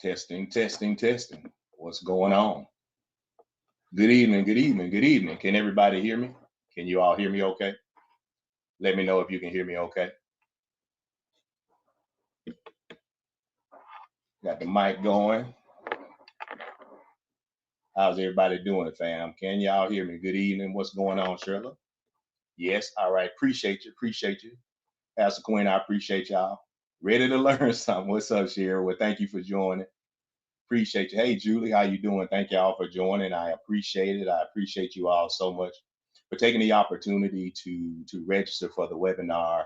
Testing, testing, testing. What's going on? Good evening, good evening, good evening. Can everybody hear me? Can you all hear me okay? Let me know if you can hear me okay. Got the mic going. How's everybody doing, fam? Can y'all hear me? Good evening. What's going on, Shirley? Yes, all right. Appreciate you. Appreciate you. Pastor Quinn, I appreciate y'all. Ready to learn something. What's up, Cheryl? Well, thank you for joining. Appreciate you. Hey, Julie, how you doing? Thank y'all for joining. I appreciate it. I appreciate you all so much for taking the opportunity to register for the webinar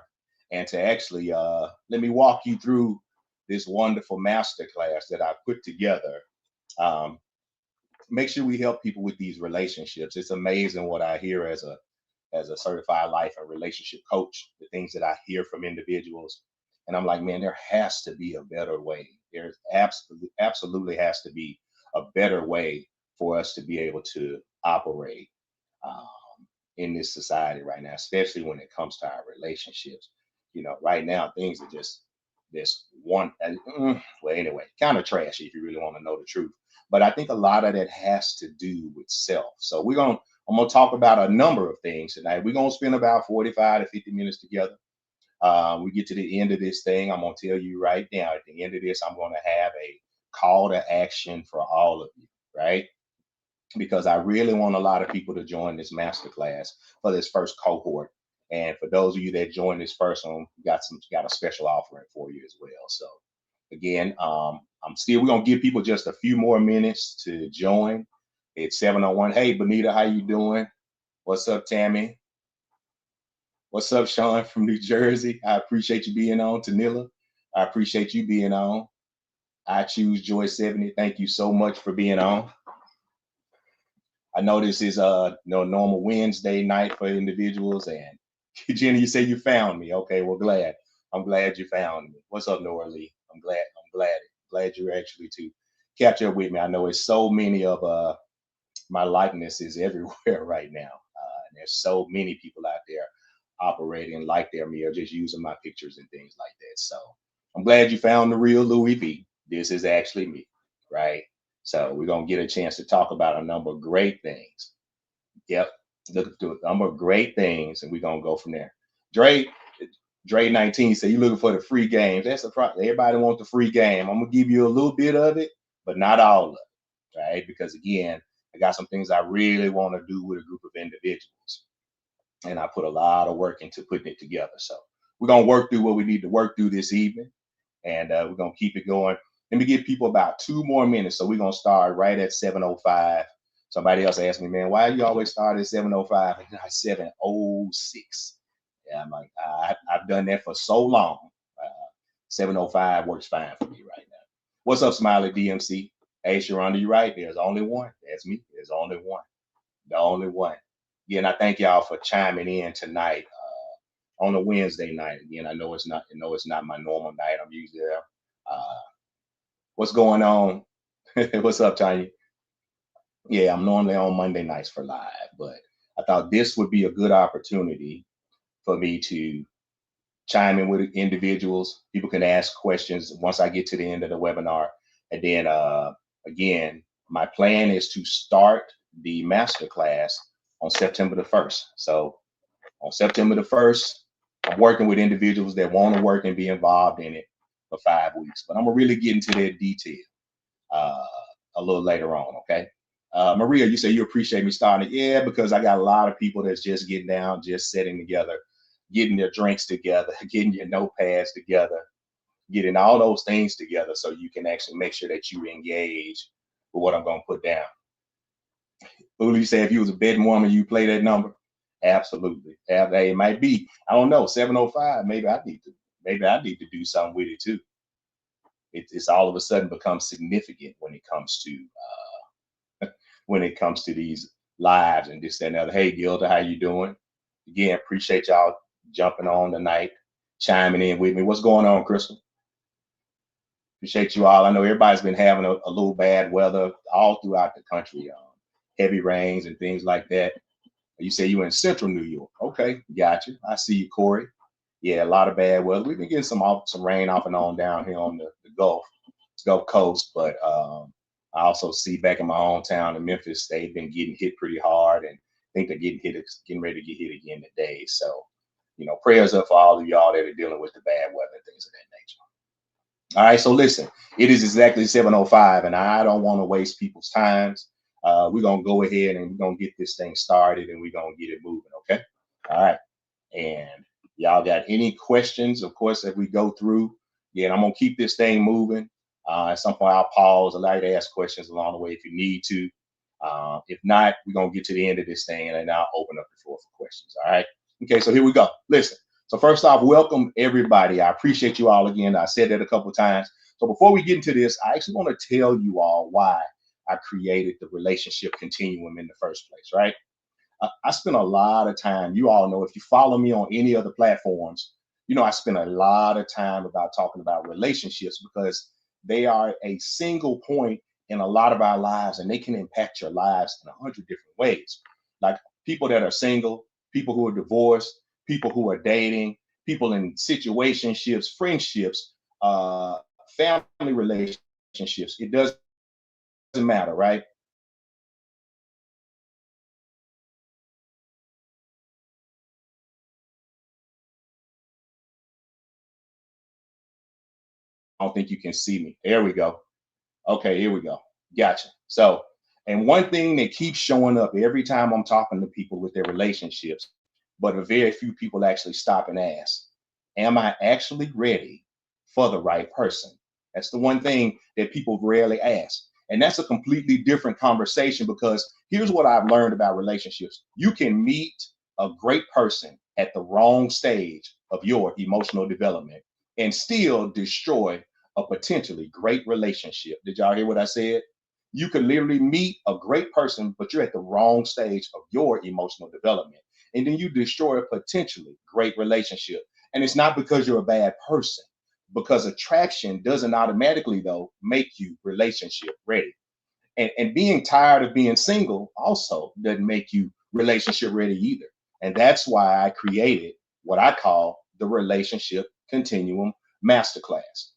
and to actually let me walk you through this wonderful masterclass that I put together. Make sure we help people with these relationships. It's amazing what I hear as a certified life and relationship coach, the things that I hear from individuals. And I'm like, man, there has to be a better way. There's absolutely has to be a better way for us to be able to operate um, in this society right now, especially when it comes to our relationships. You know, right now things are just this one. Well, anyway, kind of trashy if you really want to know the truth. But I think a lot of that has to do with self. So I'm gonna talk about a number of things tonight. We're gonna spend about 45 to 50 minutes together. We get to the end of this thing. I'm gonna tell you right now. At the end of this, I'm gonna have a call to action for all of you, right? Because I really want a lot of people to join this masterclass for this first cohort. And for those of you that join this first one, got a special offering for you as well. So again, we're gonna give people just a few more minutes to join. It's 7:01. Hey, Benita, how you doing? What's up, Tammy? What's up, Sean from New Jersey? I appreciate you being on. Tanilla, I appreciate you being on. I choose Joy 70. Thank you so much for being on. I know this is normal Wednesday night for individuals. And Jenny, you say you found me. Okay, well, glad. I'm glad you found me. What's up, Nora Lee? Glad you're actually to catch up with me. I know it's so many of my likeness is everywhere right now. And there's so many people out there operating like they're me or just using my pictures and things like that. So I'm glad you found the real LouieV. This is actually me, right? So we're going to get a chance to talk about a number of great things. Yep. Look through a number of great things, and we're going to go from there. Dre 19 said, you looking for the free games. That's the problem. Everybody wants the free game. I'm going to give you a little bit of it, but not all of it, right? Because again, I got some things I really want to do with a group of individuals. And I put a lot of work into putting it together. So we're going to work through what we need to work through this evening. And we're going to keep it going. Let me give people about 2 more minutes. So we're going to start right at 7:05. Somebody else asked me, man, why do you always start at 7:05 and not 7:06? Yeah, I'm like, I've done that for so long. 7:05 works fine for me right now. What's up, Smiley DMC? Hey, Sharonda, you're right. There's only one. That's me. There's only one. The only one. Again, I thank y'all for chiming in tonight on a Wednesday night. Again, I know it's not my normal night. I'm usually there. What's going on? What's up, Tanya? Yeah, I'm normally on Monday nights for live, but I thought this would be a good opportunity for me to chime in with individuals. People can ask questions once I get to the end of the webinar. And then again, my plan is to start the masterclass on September the 1st. So on September the 1st, I'm working with individuals that want to work and be involved in it for 5 weeks. But I'm going to really get into that detail a little later on, okay? Maria, you say you appreciate me starting it. Yeah, because I got a lot of people that's just getting down, just sitting together, getting their drinks together, getting your notepads together, getting all those things together so you can actually make sure that you engage with what I'm going to put down. Uli said if you was a betting woman, you play that number. Absolutely. It might be, I don't know, 7:05. Maybe I need to do something with it too. It's all of a sudden becomes significant when it comes to these lives and this, that, and the other. Hey, Gilda, how you doing? Again, appreciate y'all jumping on tonight, chiming in with me. What's going on, Crystal? Appreciate you all. I know everybody's been having a little bad weather all throughout the country, heavy rains and things like that. You say you in central New York. Okay, got you. I see you, Corey. Yeah, a lot of bad weather. We've been getting some rain off and on down here on the Gulf. Gulf Coast, but I also see back in my hometown in Memphis, they've been getting hit pretty hard, and I think they're getting ready to get hit again today. So, prayers up for all of y'all that are dealing with the bad weather and things of that nature. All right, so listen, it is exactly 7:05, and I don't want to waste people's times. We're gonna go ahead and we're gonna get this thing started, and we're gonna get it moving. Okay. All right. And y'all got any questions? Of course, as we go through, yeah, and I'm gonna keep this thing moving. At some point, I'll pause, allow you to ask questions along the way if you need to. If not, we're gonna get to the end of this thing, and then I'll open up the floor for questions. All right. Okay, so here we go. Listen. So first off, welcome everybody. I appreciate you all again. I said that a couple of times. So before we get into this, I actually want to tell you all why I created the relationship continuum in the first place, right? I spend a lot of time. You all know if you follow me on any other platforms, I spend a lot of time about talking about relationships because they are a single point in a lot of our lives, and they can impact your lives in 100 different ways. Like people that are single, people who are divorced, people who are dating, people in situationships, friendships, family relationships. It doesn't matter, right? I don't think you can see me. There we go. Okay, here we go. Gotcha. So, and one thing that keeps showing up every time I'm talking to people with their relationships, but a very few people actually stop and ask, am I actually ready for the right person? That's the one thing that people rarely ask. And that's a completely different conversation because here's what I've learned about relationships. You can meet a great person at the wrong stage of your emotional development and still destroy a potentially great relationship. Did y'all hear what I said? You could literally meet a great person, but you're at the wrong stage of your emotional development. And then you destroy a potentially great relationship. And it's not because you're a bad person, because attraction doesn't automatically, though, make you relationship ready. And being tired of being single also doesn't make you relationship ready either. And that's why I created what I call the Relationship Continuum Masterclass.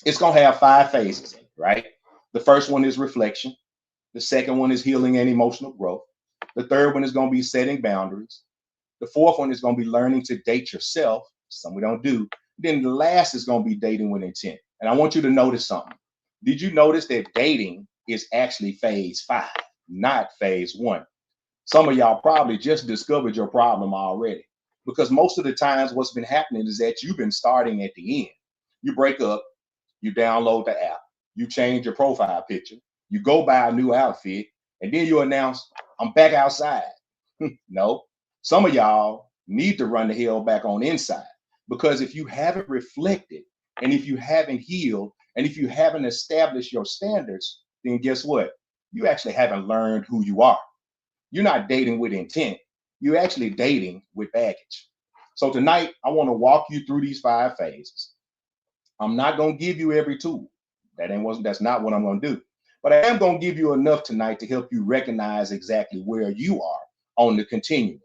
It's going to have 5 phases, right? The first one is reflection. The second one is healing and emotional growth. The third one is going to be setting boundaries. The fourth one is going to be learning to date yourself. Some we don't do. Then the last is going to be dating with intent. And I want you to notice something. Did you notice that dating is actually phase 5, not phase 1? Some of y'all probably just discovered your problem already because most of the times what's been happening is that you've been starting at the end. You break up, you download the app, you change your profile picture, you go buy a new outfit, and then you announce, I'm back outside. No, some of y'all need to run the hell back on inside because if you haven't reflected and if you haven't healed and if you haven't established your standards, then guess what? You actually haven't learned who you are. You're not dating with intent. You're actually dating with baggage. So tonight, I want to walk you through these 5 phases. I'm not going to give you every tool. That's not what I'm going to do. But I am going to give you enough tonight to help you recognize exactly where you are on the continuum.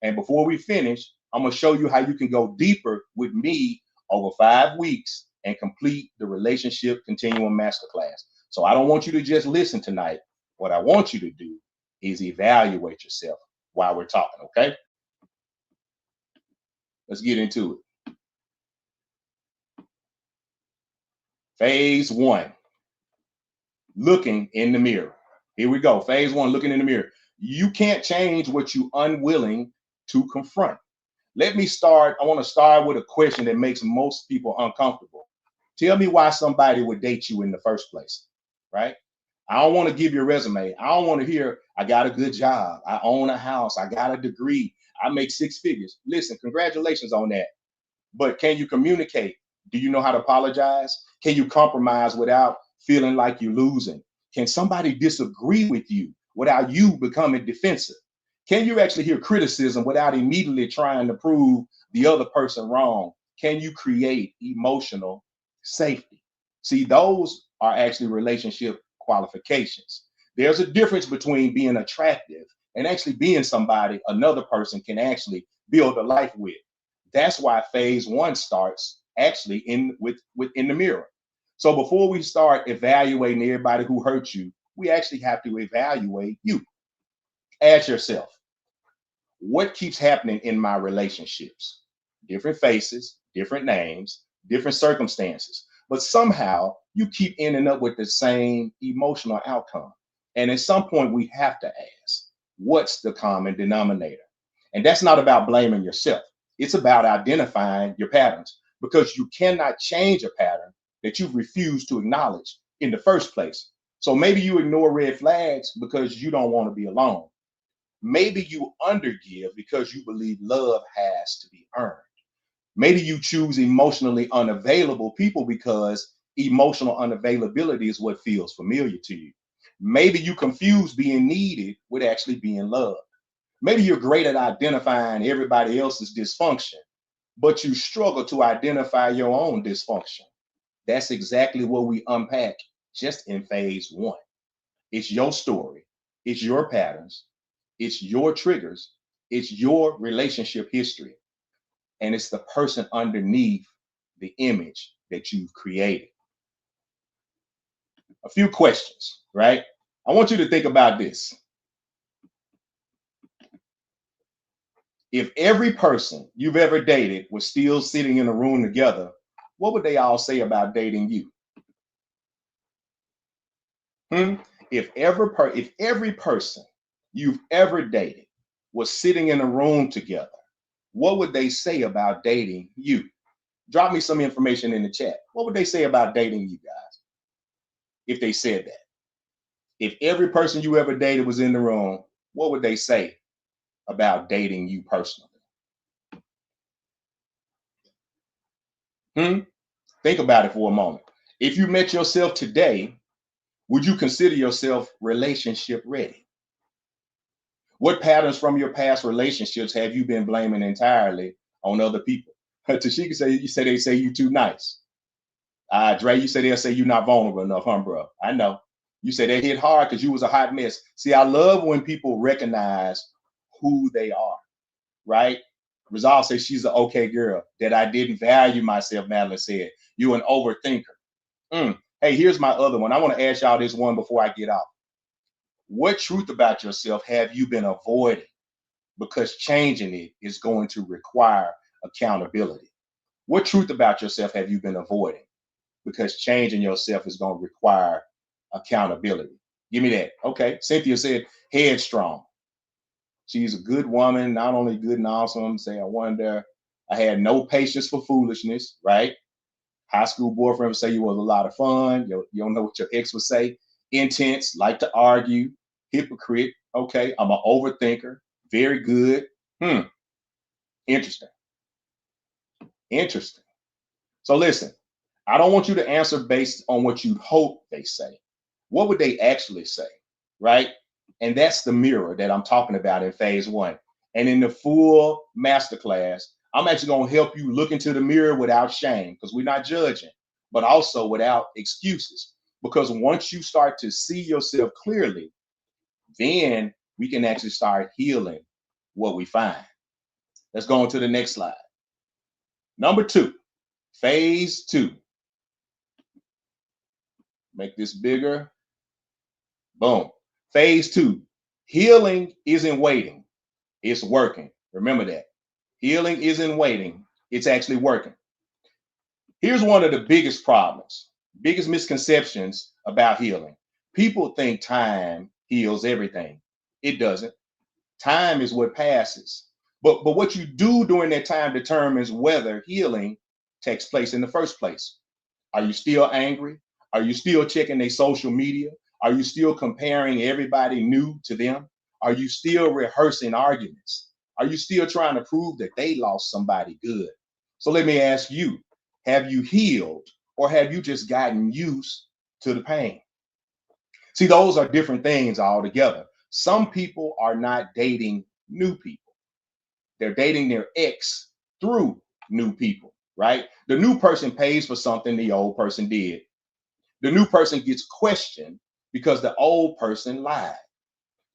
And before we finish, I'm going to show you how you can go deeper with me over 5 weeks and complete the Relationship Continuum Masterclass. So I don't want you to just listen tonight. What I want you to do is evaluate yourself while we're talking, okay? Let's get into it. Phase 1, looking in the mirror. Here we go. Phase 1, looking in the mirror. You can't change what you're unwilling to confront. Let me start. I want to start with a question that makes most people uncomfortable. Tell me why somebody would date you in the first place, right? I don't want to give you a resume. I don't want to hear, I got a good job. I own a house. I got a degree. I make 6 figures. Listen, congratulations on that. But can you communicate? Do you know how to apologize? Can you compromise without feeling like you're losing? Can somebody disagree with you without you becoming defensive? Can you actually hear criticism without immediately trying to prove the other person wrong? Can you create emotional safety? See, those are actually relationship qualifications. There's a difference between being attractive and actually being somebody another person can actually build a life with. That's why phase 1 starts actually in the mirror. So before we start evaluating everybody who hurt you, we actually have to evaluate you. Ask yourself, what keeps happening in my relationships? Different faces, different names, different circumstances. But somehow you keep ending up with the same emotional outcome. And at some point, we have to ask, what's the common denominator? And that's not about blaming yourself, it's about identifying your patterns, because you cannot change a pattern that you've refused to acknowledge in the first place. So maybe you ignore red flags because you don't want to be alone. Maybe you undergive because you believe love has to be earned. Maybe you choose emotionally unavailable people because emotional unavailability is what feels familiar to you. Maybe you confuse being needed with actually being loved. Maybe you're great at identifying everybody else's dysfunction, but you struggle to identify your own dysfunction. That's exactly what we unpack just in phase one. It's your story, it's your patterns, it's your triggers, it's your relationship history, and it's the person underneath the image that you've created. A few questions, right? I want you to think about this. If every person you've ever dated was still sitting in a room together, what would they all say about dating you? Hmm? If every person you've ever dated was sitting in a room together, what would they say about dating you? Drop me some information in the chat. What would they say about dating you guys if they said that? If every person you ever dated was in the room, what would they say about dating you personally? Hmm? Think about it for a moment. If you met yourself today, would you consider yourself relationship ready? What patterns from your past relationships have you been blaming entirely on other people? Tashika say you say they say you too nice. Dre, you say they'll say you're not vulnerable enough, huh, bro? I know. You say they hit hard because you was a hot mess. See, I love when people recognize who they are, right? Resolve says she's an okay girl, that I didn't value myself, Madeline said. You an overthinker. Hey, here's my other one. I want to ask y'all this one before I get off. What truth about yourself have you been avoiding? Because changing it is going to require accountability. What truth about yourself have you been avoiding? Because changing yourself is going to require accountability. Give me that. Okay. Cynthia said headstrong. She's a good woman, not only good and awesome. Say, I wonder, I had no patience for foolishness, right? High school boyfriend would say you was a lot of fun. You don't know what your ex would say. Intense, like to argue, hypocrite. Okay, I'm an overthinker. Very good. Interesting. Interesting. So listen, I don't want you to answer based on what you hope they say. What would they actually say? Right? And that's the mirror that I'm talking about in phase one. And in the full masterclass, I'm actually going to help you look into the mirror without shame, because we're not judging, but also without excuses. Because once you start to see yourself clearly, then we can actually start healing what we find. Let's go on to the next slide. Number two, phase two. Make this bigger. Boom. Phase two, healing isn't waiting, it's working. Remember that. Healing isn't waiting, it's actually working. Here's one of the biggest problems, biggest misconceptions about healing. People think time heals everything. It doesn't. Time is what passes. But what you do during that time determines whether healing takes place in the first place. Are you still angry? Are you still checking their social media? Are you still comparing everybody new to them? Are you still rehearsing arguments? Are you still trying to prove that they lost somebody good? So let me ask you, have you healed, or have you just gotten used to the pain? See, those are different things altogether. Some people are not dating new people. They're dating their ex through new people, right? The new person pays for something the old person did. The new person gets questioned because the old person lied.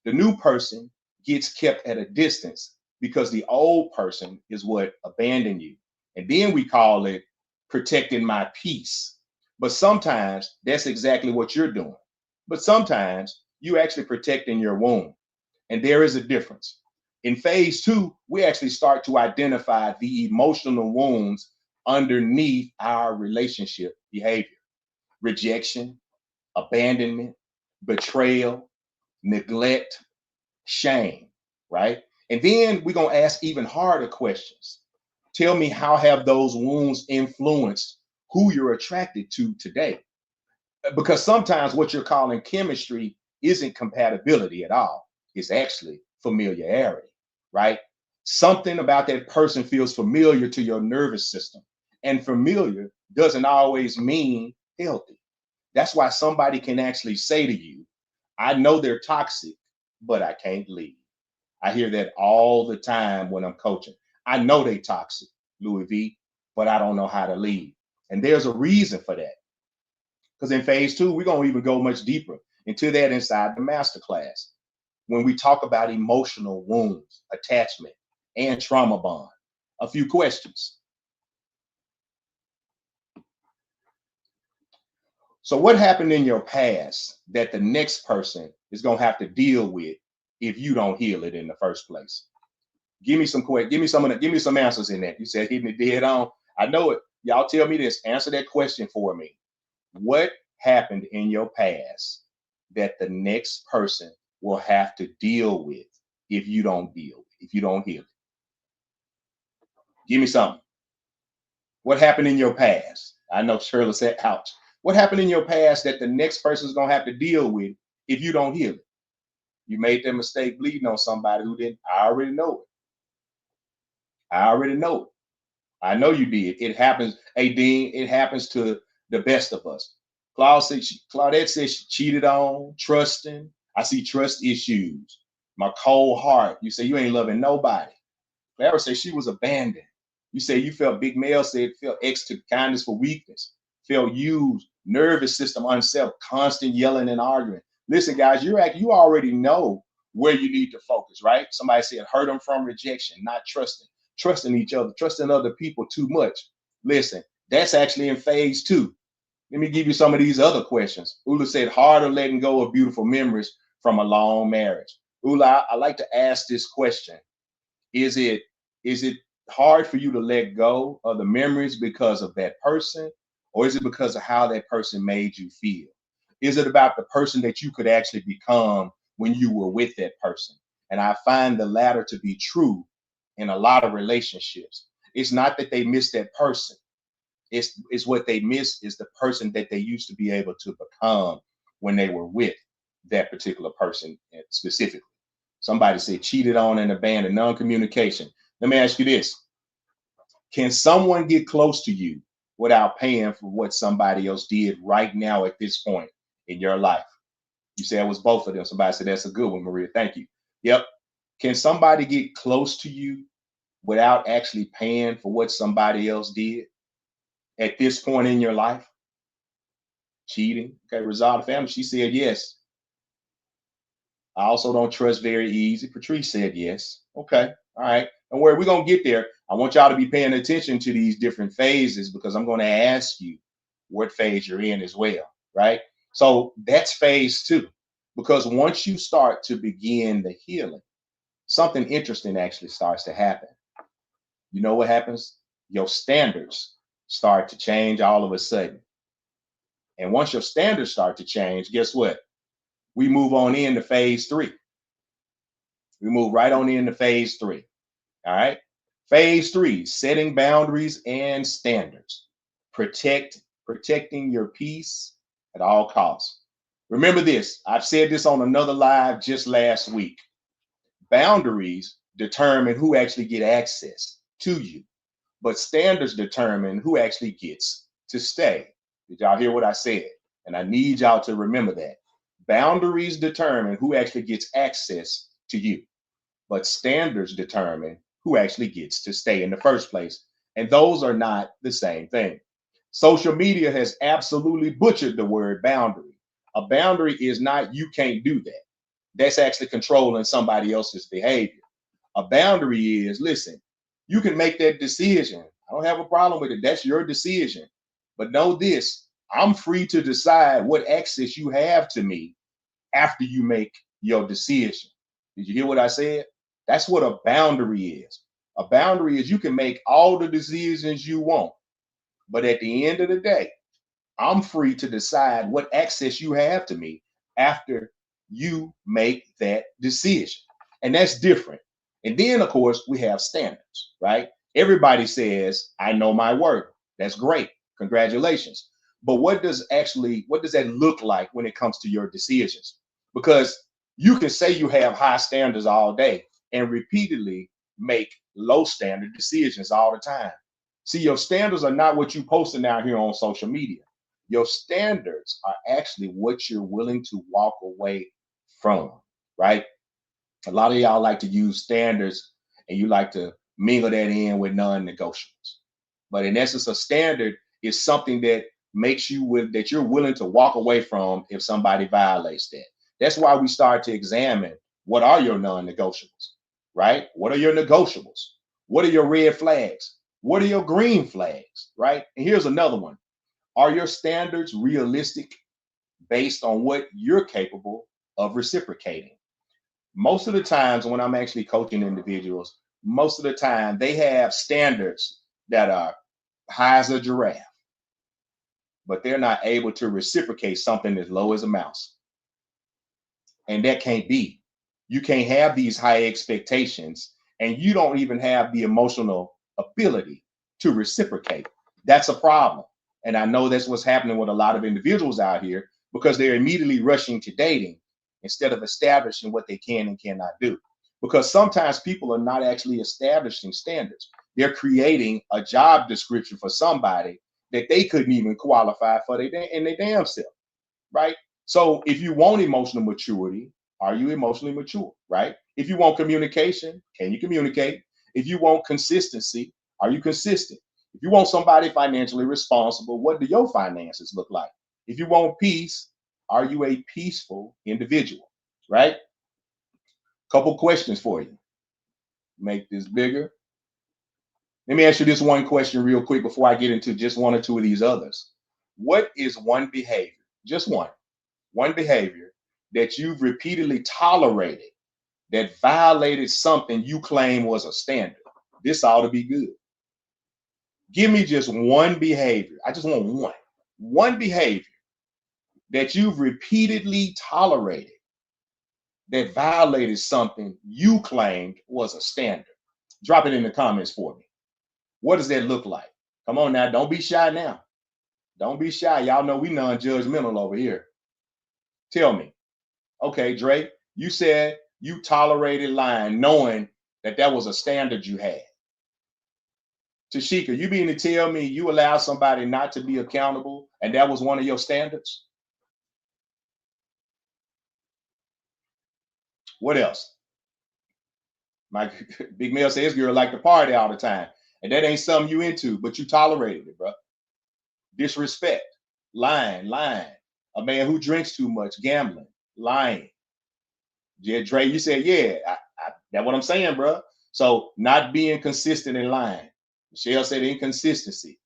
The new person gets kept at a distance because the old person is what abandoned you. And then we call it protecting my peace. But sometimes that's exactly what you're doing. But sometimes you actually protecting your womb. And there is a difference. In phase two, we actually start to identify the emotional wounds underneath our relationship behavior: rejection, abandonment, betrayal, neglect, shame, right? And then we're going to ask even harder questions. Tell me, how have those wounds influenced who you're attracted to today? Because sometimes what you're calling chemistry isn't compatibility at all. It's actually familiarity, right? Something about that person feels familiar to your nervous system, and familiar doesn't always mean healthy. That's why somebody can actually say to you, I know they're toxic, but I can't leave. I hear that all the time when I'm coaching. I know they toxic, LouieV, but I don't know how to leave. And there's a reason for that. Because in phase two, we're going to even go much deeper into that inside the masterclass when we talk about emotional wounds, attachment, and trauma bond. A few questions. So, what happened in your past that the next person is going to have to deal with if you don't heal it in the first place? Give me some quick. Give me some answers in that. You said hitting it dead on. I know it. Y'all tell me this. Answer that question for me. What happened in your past that the next person will have to deal with if you don't if you don't heal it? Give me something. What happened in your past? I know Shirley said, ouch. What happened in your past that the next person is going to have to deal with if you don't heal it? You made that mistake bleeding on somebody who didn't. I already know it. I already know it. I know you did. It happens. Hey, Dean, it happens to the best of us. Claudette says she cheated on, trusting. I see trust issues. My cold heart. You say you ain't loving nobody. Clara said she was abandoned. You say you felt, Big Male said, felt X to kindness for weakness, felt used, nervous system unsettled, constant yelling and arguing. Listen, guys, you already know where you need to focus, right? Somebody said hurt them from rejection, not trusting each other, trusting other people too much. Listen, that's actually in phase two. Let me give you some of these other questions. Ula said, hard or letting go of beautiful memories from a long marriage. Ula, I like to ask this question. Is it hard for you to let go of the memories because of that person, or is it because of how that person made you feel? Is it about the person that you could actually become when you were with that person? And I find the latter to be true in a lot of relationships. It's not that they miss that person. It's what they miss is the person that they used to be able to become when they were with that particular person specifically. Somebody said cheated on and abandoned, non-communication. Let me ask you this. Can someone get close to you without paying for what somebody else did right now at this point in your life? You said it was both of them. Somebody said that's a good one, Maria. Thank you. Yep. Can somebody get close to you without actually paying for what somebody else did at this point in your life? Cheating. Okay, Rosada family. She said yes. I also don't trust very easy. Patrice said yes. Okay. All right. Don't worry. We're going to get there. I want y'all to be paying attention to these different phases because I'm going to ask you what phase you're in as well. Right. So that's phase two. Because once you start to begin the healing, something interesting actually starts to happen. You know what happens? Your standards start to change all of a sudden. And once your standards start to change, guess what? We move on into phase three. We move right on into phase three. All right. Phase three, setting boundaries and standards. Protecting your peace at all costs. Remember this. I've said this on another live just last week. Boundaries determine who actually get access to you, but standards determine who actually gets to stay. Did y'all hear what I said? And I need y'all to remember that. Boundaries determine who actually gets access to you, but standards determine who actually gets to stay in the first place. And those are not the same thing. Social media has absolutely butchered the word boundary. A boundary is not you can't do that. That's actually controlling somebody else's behavior. A boundary is, listen, you can make that decision. I don't have a problem with it. That's your decision. But know this, I'm free to decide what access you have to me after you make your decision. Did you hear what I said? That's what a boundary is. A boundary is you can make all the decisions you want, but at the end of the day, I'm free to decide what access you have to me after you make that decision. And that's different. And then, of course, we have standards, right? Everybody says, I know my worth. That's great. Congratulations. But what does that look like when it comes to your decisions? Because you can say you have high standards all day and repeatedly make low standard decisions all the time. See, your standards are not what you posting out here on social media. Your standards are actually what you're willing to walk away from, right? A lot of y'all like to use standards and you like to mingle that in with non-negotiables. But in essence, a standard is something that that you're willing to walk away from if somebody violates that. That's why we start to examine what are your non-negotiables, right? What are your negotiables? What are your red flags? What are your green flags, right? And here's another one. Are your standards realistic based on what you're capable of reciprocating? Most of the times when I'm actually coaching individuals, most of the time they have standards that are high as a giraffe, but they're not able to reciprocate something as low as a mouse. And that can't be. You can't have these high expectations and you don't even have the emotional ability to reciprocate. That's a problem. And I know that's what's happening with a lot of individuals out here because they're immediately rushing to dating instead of establishing what they can and cannot do. Because sometimes people are not actually establishing standards. They're creating a job description for somebody that they couldn't even qualify for in their damn self, right? So if you want emotional maturity, are you emotionally mature, right? If you want communication, can you communicate? If you want consistency, are you consistent? If you want somebody financially responsible, what do your finances look like? If you want peace, are you a peaceful individual, right? Couple questions for you. Make this bigger. Let me ask you this one question real quick before I get into just one or two of these others. What is one behavior, just one behavior that you've repeatedly tolerated that violated something you claim was a standard? This ought to be good. Give me just one behavior. I just want one behavior that you've repeatedly tolerated that violated something you claimed was a standard. Drop it in the comments for me. What does that look like? Come on now, don't be shy now. Don't be shy. Y'all know we non-judgmental over here. Tell me. Okay, Drake, you said you tolerated lying knowing that was a standard you had. Tashika, you mean to tell me you allow somebody not to be accountable and that was one of your standards? What else? My big male says girl like to party all the time. And that ain't something you into, but you tolerated it, bro. Disrespect, lying. A man who drinks too much, gambling, lying. Yeah, Dre, you said, yeah, that's what I'm saying, bro. So not being consistent in lying. Michelle said inconsistency.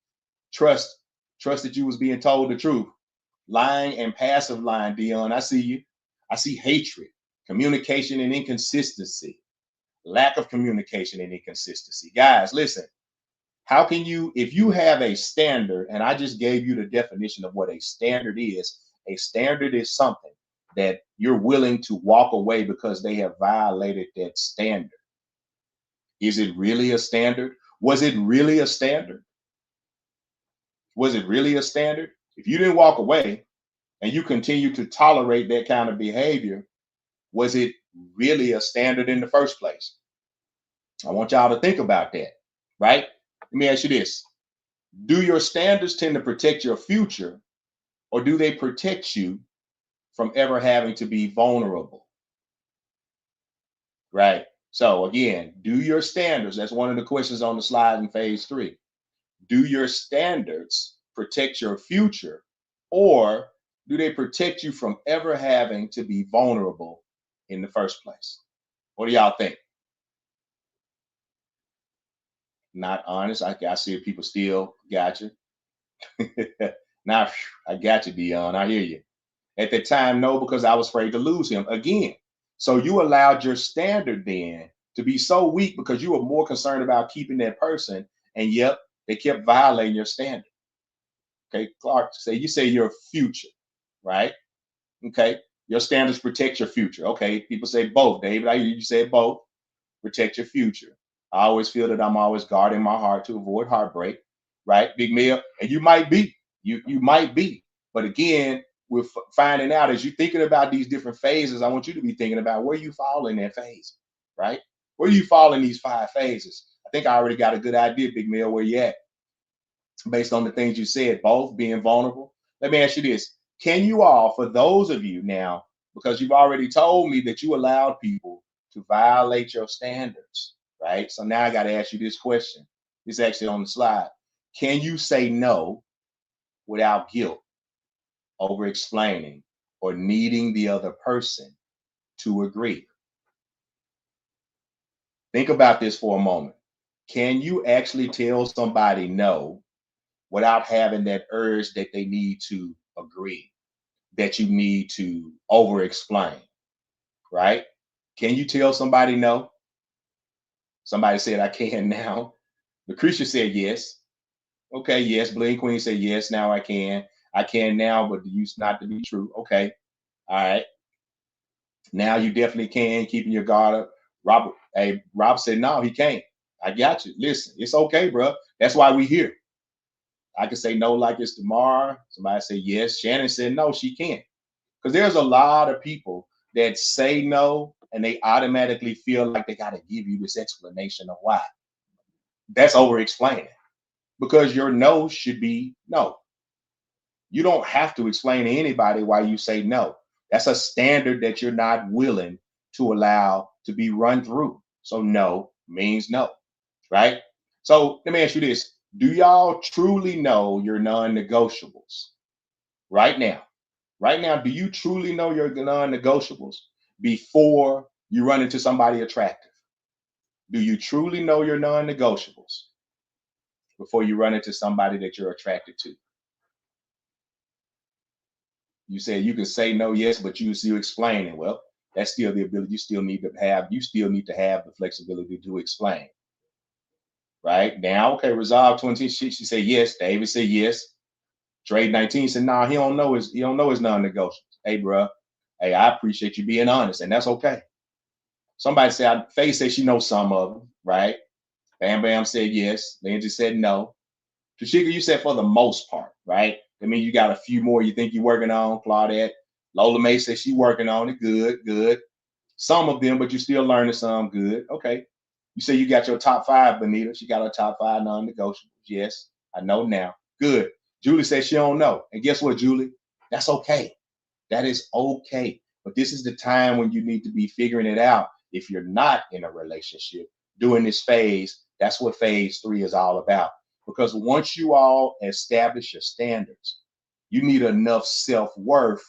Trust that you was being told the truth. Lying and passive lying, Dion. I see you. I see hatred, communication and inconsistency, lack of communication and inconsistency. Guys, listen. How can you, if you have a standard, and I just gave you the definition of what a standard is something that you're willing to walk away because they have violated that standard. Is it really a standard? Was it really a standard? Was it really a standard? If you didn't walk away and you continue to tolerate that kind of behavior, was it really a standard in the first place? I want y'all to think about that, right? Let me ask you this. Do your standards tend to protect your future, or do they protect you from ever having to be vulnerable? Right? So again, do your standards, that's one of the questions on the slide in phase 3. Do your standards protect your future, or do they protect you from ever having to be vulnerable in the first place? What do y'all think? Not honest. I see people still gotcha. Now, I got you, Dion. I hear you. At the time, no, because I was afraid to lose him again. So you allowed your standard then to be so weak because you were more concerned about keeping that person. And yep, they kept violating your standard. Okay, Clark, you say your future, right? Okay, your standards protect your future. Okay, people say both. David, I hear you say both. Protect your future. I always feel that I'm always guarding my heart to avoid heartbreak, right? Big Mill, and you might be, you might be, but again, we're finding out as you're thinking about these different phases. I want you to be thinking about where you fall in that phase, right? Where you fall in these 5 phases. I think I already got a good idea, Big Mill, where you at, based on the things you said, both being vulnerable. Let me ask you this. Can you all, for those of you now, because you've already told me that you allowed people to violate your standards, right? So now I got to ask you this question. It's actually on the slide. Can you say no without guilt, over explaining, or needing the other person to agree? Think about this for a moment. Can you actually tell somebody no without having that urge that they need to agree, that you need to over explain, right? Can you tell somebody no? Somebody said, I can now. Lucretia said yes. Okay, yes. Bling Queen said yes, now I can. I can now, but used not to be true. Okay. All right. Now you definitely can, keeping your guard up. Rob said, no, he can't. I got you. Listen, it's okay, bro. That's why we here. I can say no like it's tomorrow. Somebody say yes. Shannon said no, she can't. Because there's a lot of people that say no and they automatically feel like they got to give you this explanation of why. That's over explaining, because your no should be no. You don't have to explain to anybody why you say no. That's a standard that you're not willing to allow to be run through. So no means no, right? So let me ask you this. Do y'all truly know your non-negotiables right now? Right now, do you truly know your non-negotiables before you run into somebody attractive? Do you truly know your non-negotiables before you run into somebody that you're attracted to? You said you can say no, yes, but you still explaining. Well, that's still the ability you still need to have. You still need to have the flexibility to explain. Right now, okay, Resolve 20. She said yes. David said yes. Trade 19 said, nah, he don't know his non-negotiables. Hey, bro. Hey, I appreciate you being honest, and that's okay. Somebody said, Faye said she knows some of them, right? Bam Bam said yes. Lindsay said no. Tashika, you said for the most part, right? I mean, you got a few more you think you're working on. Claudette. Lola May said she's working on it. Good, good. Some of them, but you're still learning some. Good. Okay. You say you got your top 5, Benita. She got her top 5 non-negotiables. Yes, I know now. Good. Julie said she don't know. And guess what, Julie? That's okay. That is okay. But this is the time when you need to be figuring it out. If you're not in a relationship during this phase, that's what phase 3 is all about. Because once you all establish your standards, you need enough self-worth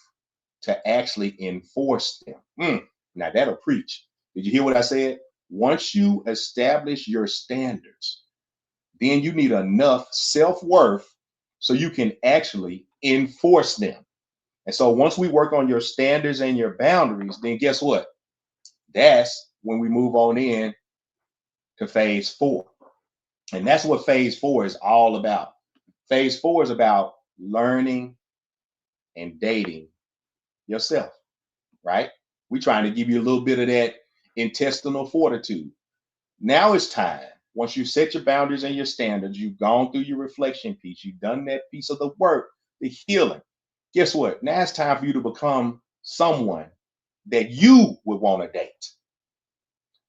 to actually enforce them. Now that'll preach. Did you hear what I said? Once you establish your standards, then you need enough self-worth so you can actually enforce them. And so once we work on your standards and your boundaries, then guess what? That's when we move on in to phase 4. And that's what phase 4 is all about. Phase 4 is about learning and dating yourself, right? We're trying to give you a little bit of that intestinal fortitude. Now it's time. Once you set your boundaries and your standards, you've gone through your reflection piece, you've done that piece of the work, the healing. Guess what? Now it's time for you to become someone that you would want to date.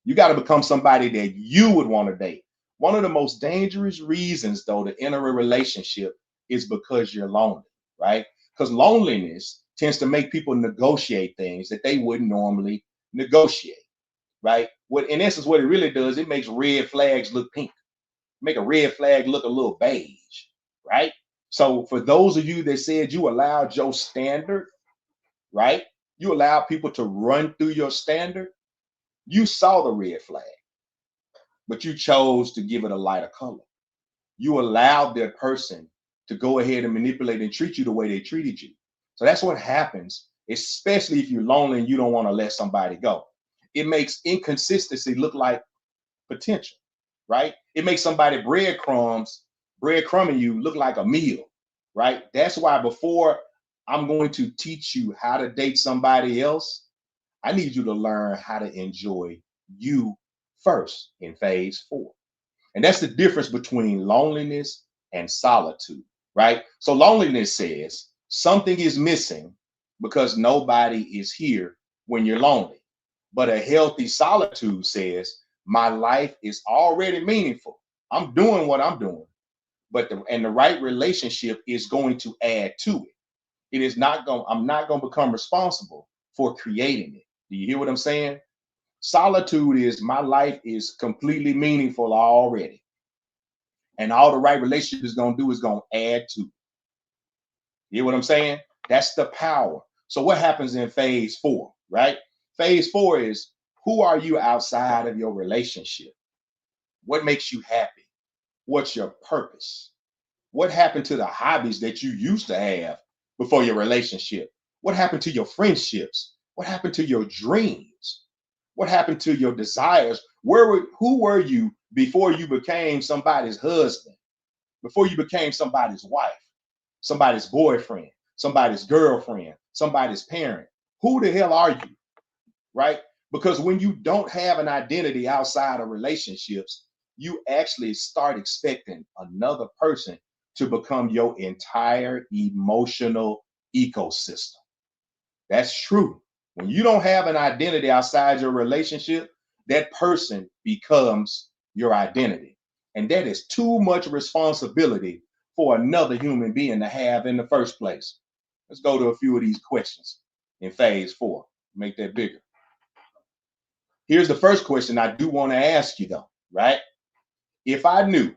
You got to become somebody that you would want to date. One of the most dangerous reasons, though, to enter a relationship is because you're lonely, right? Because loneliness tends to make people negotiate things that they wouldn't normally negotiate, right? What, in essence, what it really does, it makes red flags look pink, make a red flag look a little beige, right? So for those of you that said you allowed your standard, right? You allowed people to run through your standard. You saw the red flag, but you chose to give it a lighter color. You allowed that person to go ahead and manipulate and treat you the way they treated you. So that's what happens, especially if you're lonely and you don't want to let somebody go. It makes inconsistency look like potential, right? It makes somebody breadcrumbing you look like a meal, right? That's why before I'm going to teach you how to date somebody else, I need you to learn how to enjoy you first in phase 4. And that's the difference between loneliness and solitude, right? So loneliness says something is missing because nobody is here when you're lonely. But a healthy solitude says my life is already meaningful. I'm doing what I'm doing, but the right relationship is going to add to it. It is not going, I'm not going to become responsible for creating it. Do you hear what I'm saying? Solitude is my life is completely meaningful already. And all the right relationship is going to do is going to add to it. You hear what I'm saying? That's the power. So what happens in phase 4, right? Phase 4 is who are you outside of your relationship? What makes you happy? What's your purpose? What happened to the hobbies that you used to have before your relationship? What happened to your friendships? What happened to your dreams? What happened to your desires? Who were you before you became somebody's husband? Before you became somebody's wife, somebody's boyfriend, somebody's girlfriend, somebody's parent? Who the hell are you? Right? Because when you don't have an identity outside of relationships, you actually start expecting another person to become your entire emotional ecosystem. That's true. When you don't have an identity outside your relationship, that person becomes your identity. And that is too much responsibility for another human being to have in the first place. Let's go to a few of these questions in phase 4. Make that bigger. Here's the first question I do want to ask you, though, right? If I knew,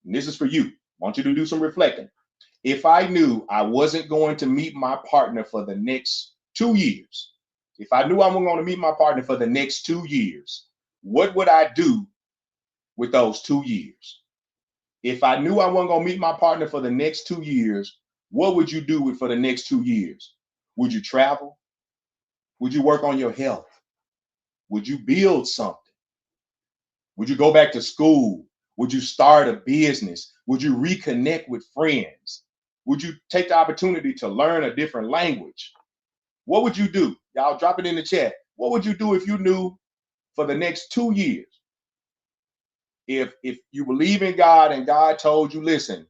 and this is for you, I want you to do some reflecting. If I knew I wasn't going to meet my partner for the next 2 years, if I knew I wasn't going to meet my partner for the next 2 years, what would I do with those 2 years? If I knew I wasn't going to meet my partner for the next 2 years, what would you do for the next 2 years? Would you travel? Would you work on your health? Would you build something? Would you go back to school? Would you start a business? Would you reconnect with friends? Would you take the opportunity to learn a different language? What would you do? Y'all drop it in the chat. What would you do if you knew for the next 2 years? If you believe in God and God told you, listen,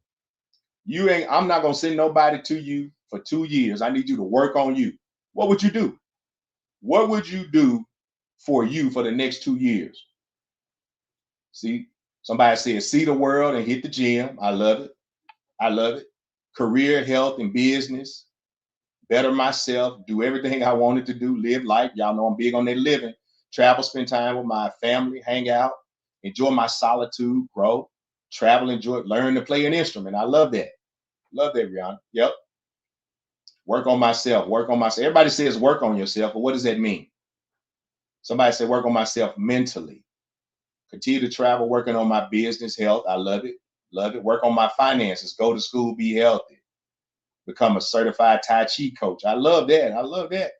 I'm not gonna send nobody to you for 2 years. I need you to work on you. What would you do? What would you do for you for the next 2 years? See, somebody said, see the world and hit the gym. I love it. I love it. Career, health, and business. Better myself. Do everything I wanted to do. Live life. Y'all know I'm big on that living. Travel, spend time with my family, hang out, enjoy my solitude, grow, travel, enjoy, learn to play an instrument. I love that. Love that, Rihanna. Yep. Work on myself. Work on myself. Everybody says work on yourself, but what does that mean? Somebody said work on myself mentally. Continue to travel, working on my business, health. I love it. Love it. Work on my finances. Go to school, be healthy. Become a certified Tai Chi coach. I love that. I love that.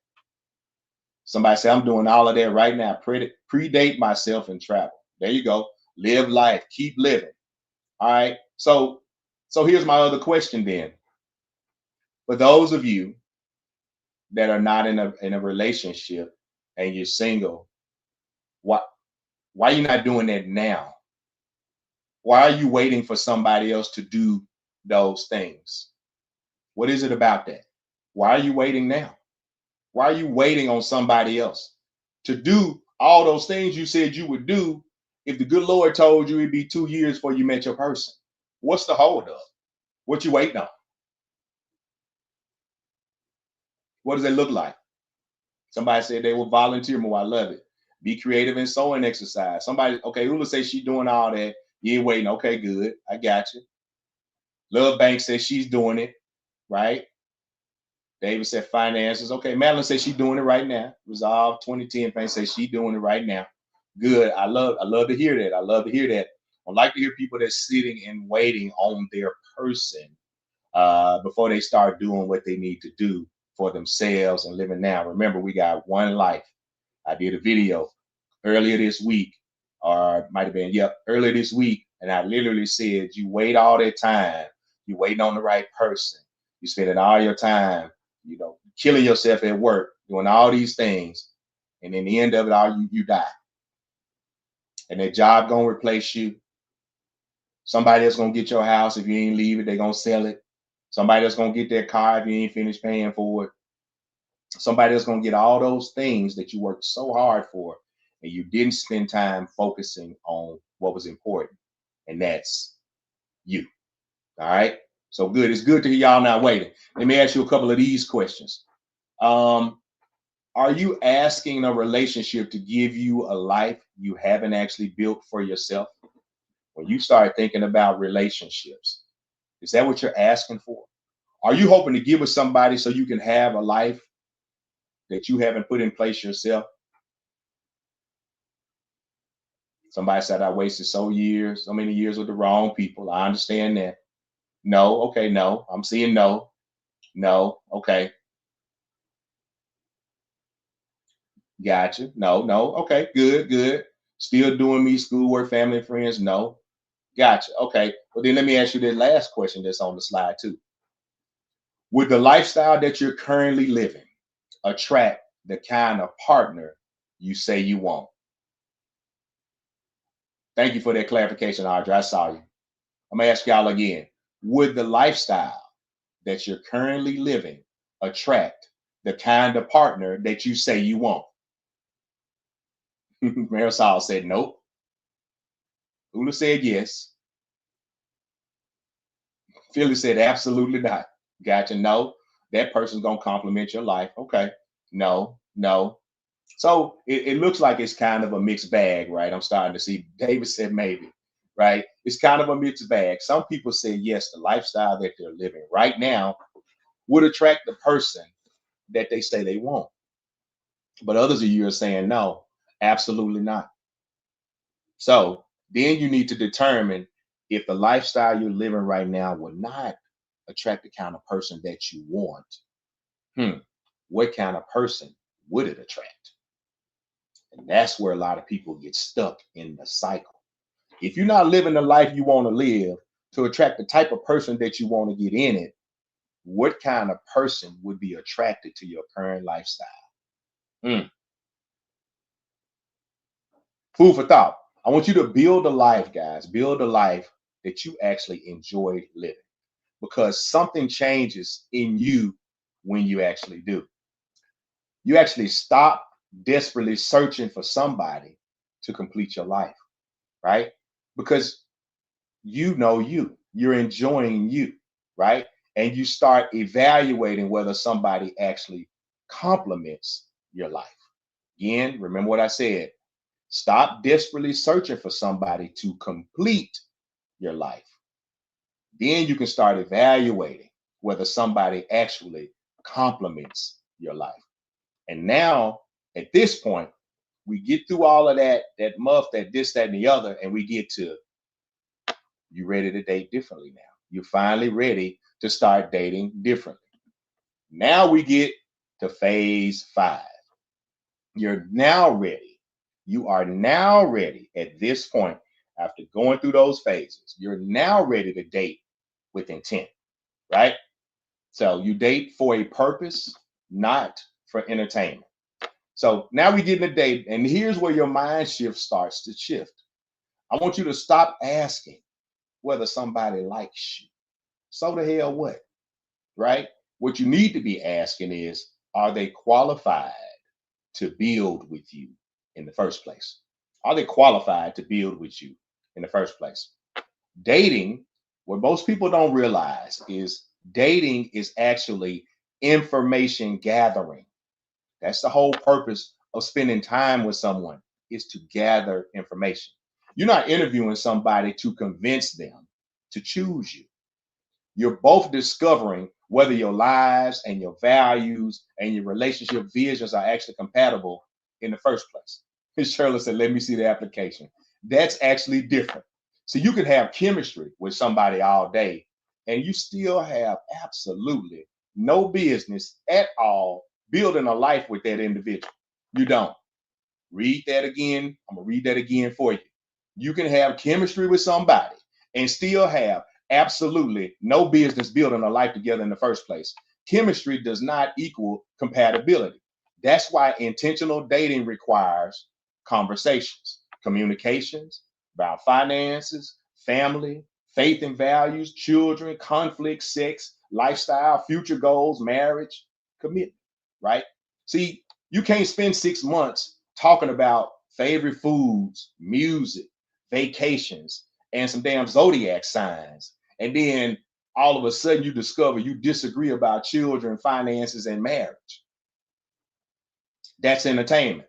Somebody said, I'm doing all of that right now. Predate myself and travel. There you go. Live life. Keep living. All right. So here's my other question then. For those of you that are not in a relationship and you're single, why are you not doing that now? Why are you waiting for somebody else to do those things? What is it about that? Why are you waiting now? Why are you waiting on somebody else to do all those things you said you would do if the good Lord told you it'd be 2 years before you met your person? What's the holdup? What you waiting on? What does it look like? Somebody said they will volunteer more. I love it. Be creative and sewing exercise. Somebody, okay, Ula say she doing all that. You ain't waiting. Okay, good. I got you. Love Bank says she's doing it, right? David said finances. Okay, Madeline says she's doing it right now. Resolve 2010 Bank says she's doing it right now. Good. I love to hear that. I love to hear that. I like to hear people that's sitting and waiting on their person. before they start doing what they need to do for themselves and living now. Remember, we got one life. I did a video earlier this week, or it might have been, yep, earlier this week. And I literally said, you wait all that time, you waiting on the right person, you spending all your time, killing yourself at work, doing all these things. And in the end of it all, you die. And that job gonna replace you. Somebody else gonna get your house if you ain't leave it, they gonna sell it. Somebody else gonna get that car if you ain't finished paying for it. Somebody else gonna get all those things that you worked so hard for, and you didn't spend time focusing on what was important, and that's you. All right. So good. It's good to hear y'all not waiting. Let me ask you a couple of these questions. Are you asking a relationship to give you a life you haven't actually built for yourself? When you start thinking about relationships, is that what you're asking for? Are you hoping to give with somebody so you can have a life that you haven't put in place yourself? Somebody said, I wasted so many years with the wrong people. I understand that. No, okay, no. I'm seeing no. No, okay. Gotcha. No, no. Okay, good, good. Still doing me, schoolwork, family, and friends. No. Gotcha. Okay. Well, then let me ask you the last question that's on the slide too. Would the lifestyle that you're currently living attract the kind of partner you say you want? Thank you for that clarification, Audrey. I saw you. I'm gonna ask y'all again. Would the lifestyle that you're currently living attract the kind of partner that you say you want? Marisol said nope. Ula said yes. Philly said absolutely not. Gotcha. No, that person's gonna complement your life. Okay. No, no. So it looks like it's kind of a mixed bag, right? I'm starting to see. David said maybe, right? It's kind of a mixed bag. Some people say yes, the lifestyle that they're living right now would attract the person that they say they want. But others of you are saying no, absolutely not. So then you need to determine if the lifestyle you're living right now will not attract the kind of person that you want. What kind of person would it attract? And that's where a lot of people get stuck in the cycle. If you're not living the life you want to live to attract the type of person that you want to get in it, what kind of person would be attracted to your current lifestyle? Mm. Food for thought. I want you to build a life, guys. Build a life that you actually enjoy living, because something changes in you when you actually do. You actually stop desperately searching for somebody to complete your life, right? Because you're enjoying you, right? And you start evaluating whether somebody actually complements your life. Again, remember what I said. Stop desperately searching for somebody to complete your life. Then you can start evaluating whether somebody actually complements your life. And now, at this point, we get through all of that muff, that this, that, and the other, and we get to, you ready to date differently now. You're finally ready to start dating differently. Now we get to phase 5. You're now ready. You are now ready at this point, after going through those phases. You're now ready to date with intent, right? So you date for a purpose, not for entertainment. So now we get in a date, and here's where your mind shift starts to shift. I want you to stop asking whether somebody likes you. So the hell what, right? What you need to be asking is, are they qualified to build with you in the first place? Are they qualified to build with you in the first place? Dating, what most people don't realize is dating is actually information gathering. That's the whole purpose of spending time with someone, is to gather information. You're not interviewing somebody to convince them to choose you. You're both discovering whether your lives and your values and your relationship visions are actually compatible in the first place. Shirley said, let me see the application. That's actually different. So you can have chemistry with somebody all day and you still have absolutely no business at all building a life with that individual. You don't. Read that again. I'm going to read that again for you. You can have chemistry with somebody and still have absolutely no business building a life together in the first place. Chemistry does not equal compatibility. That's why intentional dating requires conversations, communications about finances, family, faith and values, children, conflict, sex, lifestyle, future goals, marriage, commitment, right? See, you can't spend 6 months talking about favorite foods, music, vacations, and some damn zodiac signs. And then all of a sudden you discover you disagree about children, finances, and marriage. That's entertainment.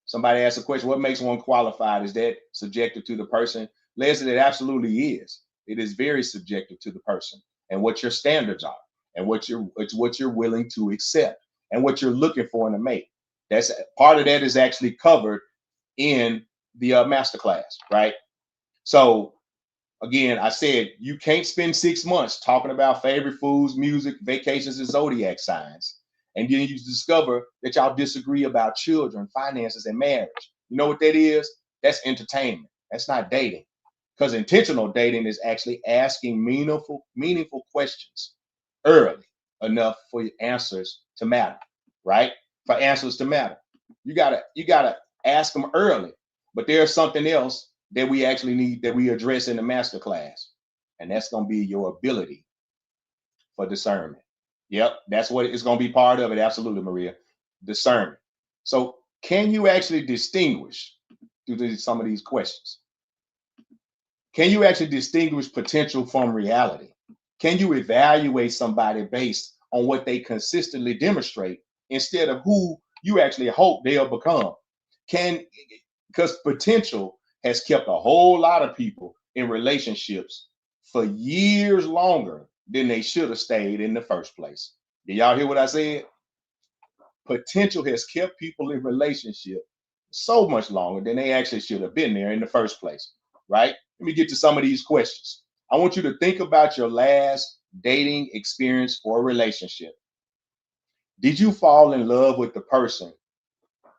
Somebody asked a question, what makes one qualified? Is that subjective to the person? Leslie, it absolutely is. It is very subjective to the person and what your standards are and what you're willing to accept and what you're looking for in a mate. That's part of that is actually covered in the masterclass, right? So again, I said you can't spend 6 months talking about favorite foods, music, vacations, and zodiac signs. And then you discover that y'all disagree about children, finances, and marriage. You know what that is? That's entertainment. That's not dating. Because intentional dating is actually asking meaningful questions early enough for your answers to matter, right? For answers to matter. You gotta ask them early. But there's something else that we actually need that we address in the master class. And that's gonna be your ability for discernment. Yep, that's what it's going to be part of it. Absolutely, Maria. Discernment. So, can you actually distinguish through some of these questions? Can you actually distinguish potential from reality? Can you evaluate somebody based on what they consistently demonstrate instead of who you actually hope they'll become? Because potential has kept a whole lot of people in relationships for years longer than they should have stayed in the first place. Did y'all hear what I said? Potential has kept people in relationship so much longer than they actually should have been there in the first place, right? Let me get to some of these questions. I want you to think about your last dating experience or relationship. Did you fall in love with the person,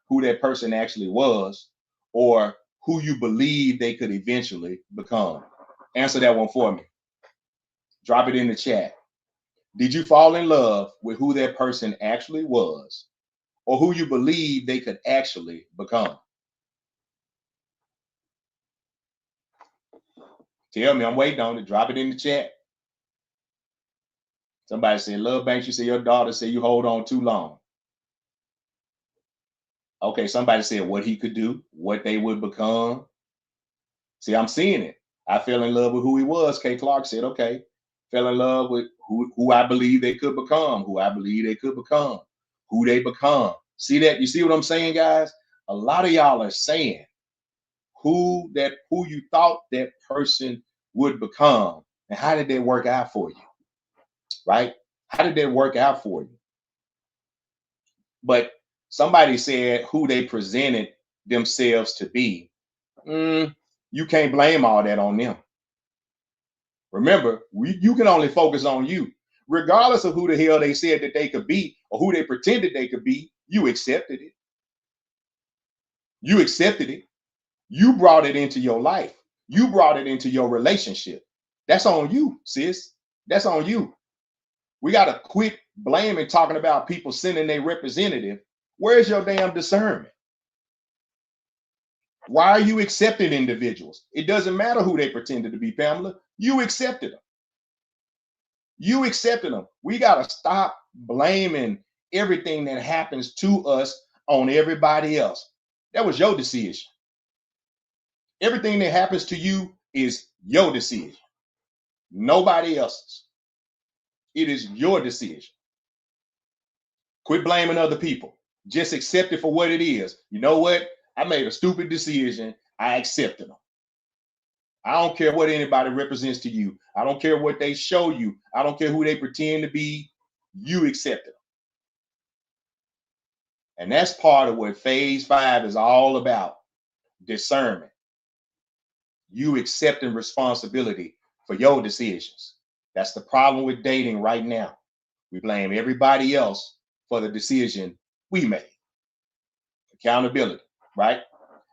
who that person actually was, or who you believe they could eventually become? Answer that one for me. Drop it in the chat. Did you fall in love with who that person actually was or who you believe they could actually become? Tell me, I'm waiting on it. Drop it in the chat. Somebody said, Love Banks, you said your daughter said you hold on too long. Okay, somebody said what he could do, what they would become. See, I'm seeing it. I fell in love with who he was. Kay Clark said, okay, fell in love with who I believe they could become, who I believe they could become, who they become. See that? You see what I'm saying, guys? A lot of y'all are saying who you thought that person would become, and how did that work out for you? Right? How did that work out for you? But somebody said who they presented themselves to be. You can't blame all that on them. Remember, you can only focus on you. Regardless of who the hell they said that they could be or who they pretended they could be, you accepted it. You accepted it. You brought it into your life. You brought it into your relationship. That's on you, sis. That's on you. We got to quit blaming, talking about people sending their representative. Where's your damn discernment? Why are you accepting individuals? It doesn't matter who they pretended to be, Pamela. You accepted them. You accepted them. We got to stop blaming everything that happens to us on everybody else. That was your decision. Everything that happens to you is your decision. Nobody else's. It is your decision. Quit blaming other people. Just accept it for what it is. You know what? I made a stupid decision. I accepted them. I don't care what anybody represents to you. I don't care what they show you. I don't care who they pretend to be. You accept them. And that's part of what phase 5 is all about. Discernment. You accepting responsibility for your decisions. That's the problem with dating right now. We blame everybody else for the decision we made. Accountability, right?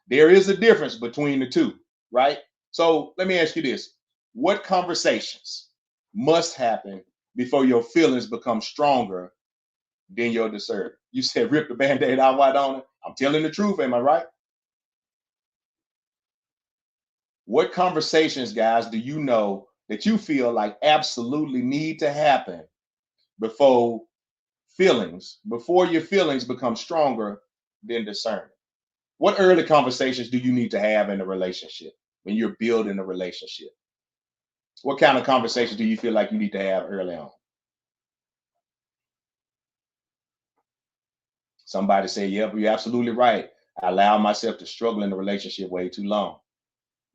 There is a difference between the two, right? So let me ask you this. What conversations must happen before your feelings become stronger than your discernment? You said rip the band-aid out wide on it. I'm telling the truth, am I right? What conversations, guys, do you know that you feel like absolutely need to happen before before your feelings become stronger than discernment? What early conversations do you need to have in a relationship when you're building a relationship? What kind of conversations do you feel like you need to have early on? Somebody say, yep, you're absolutely right. I allow myself to struggle in the relationship way too long.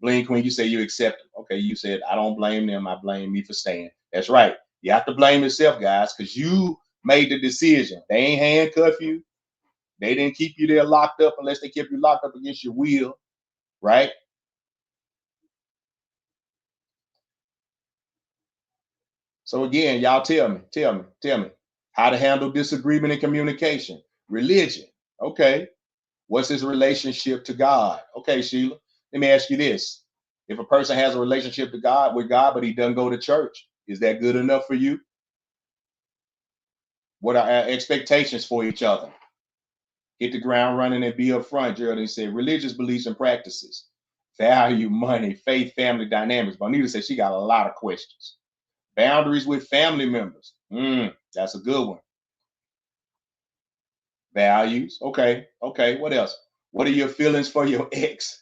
Bling Queen, you say you accept them. Okay, you said, I don't blame them. I blame me for staying. That's right. You have to blame yourself, guys, because you made the decision. They ain't handcuff you. They didn't keep you there locked up unless they kept you locked up against your will, right? So again, y'all tell me how to handle disagreement in communication. Religion. Okay. What's his relationship to God? Okay, Sheila. Let me ask you this. If a person has a relationship to God with God, but he doesn't go to church, is that good enough for you? What are our expectations for each other? Hit the ground running and be upfront, Geraldine said. Religious beliefs and practices, value, money, faith, family dynamics. Bonita said she got a lot of questions. Boundaries with family members. That's a good one. Values. Okay. Okay. What else? What are your feelings for your ex?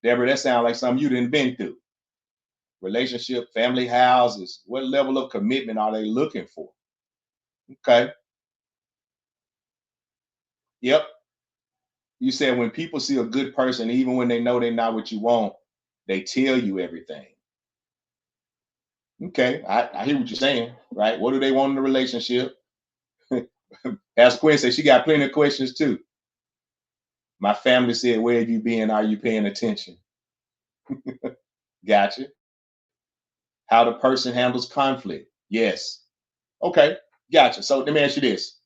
Deborah, that sounds like something you didn't been through. Relationship, family houses. What level of commitment are they looking for? Okay. Yep. You said when people see a good person, even when they know they're not what you want, they tell you everything. Okay. I hear what you're saying, right? What do they want in a relationship? As Quinn said, she got plenty of questions too. My family said, where have you been? Are you paying attention? Gotcha. How the person handles conflict. Yes. Okay. Gotcha. So let me ask you this.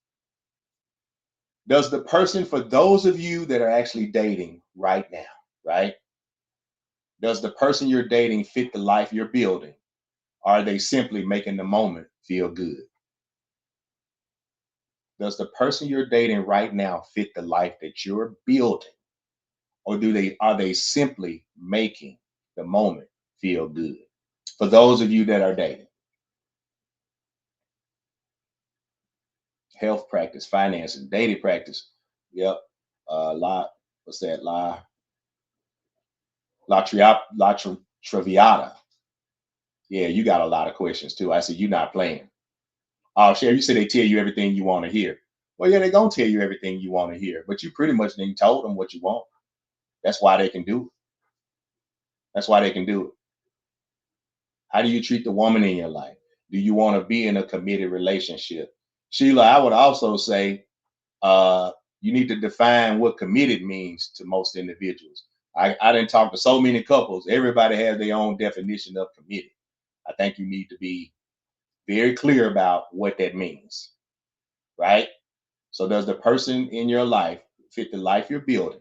Does the person, for those of you that are actually dating right now, right? Does the person you're dating fit the life you're building? Or are they simply making the moment feel good? Does the person you're dating right now fit the life that you're building? Or are they simply making the moment feel good? For those of you that are dating, health practice, finances, dating practice. Yep. What's that? Traviata. Yeah, you got a lot of questions too. I said you're not playing. Oh, Sherry, you said they tell you everything you want to hear. Well, yeah, they're gonna tell you everything you want to hear, but you pretty much then told them what you want. That's why they can do it. That's why they can do it. How do you treat the woman in your life? Do you want to be in a committed relationship? Sheila, I would also say uh, you need to define what committed means to most individuals. I didn't talk to so many couples. Everybody has their own definition of committed. I think you need to be very clear about what that means, right? So does the person in your life fit the life you're building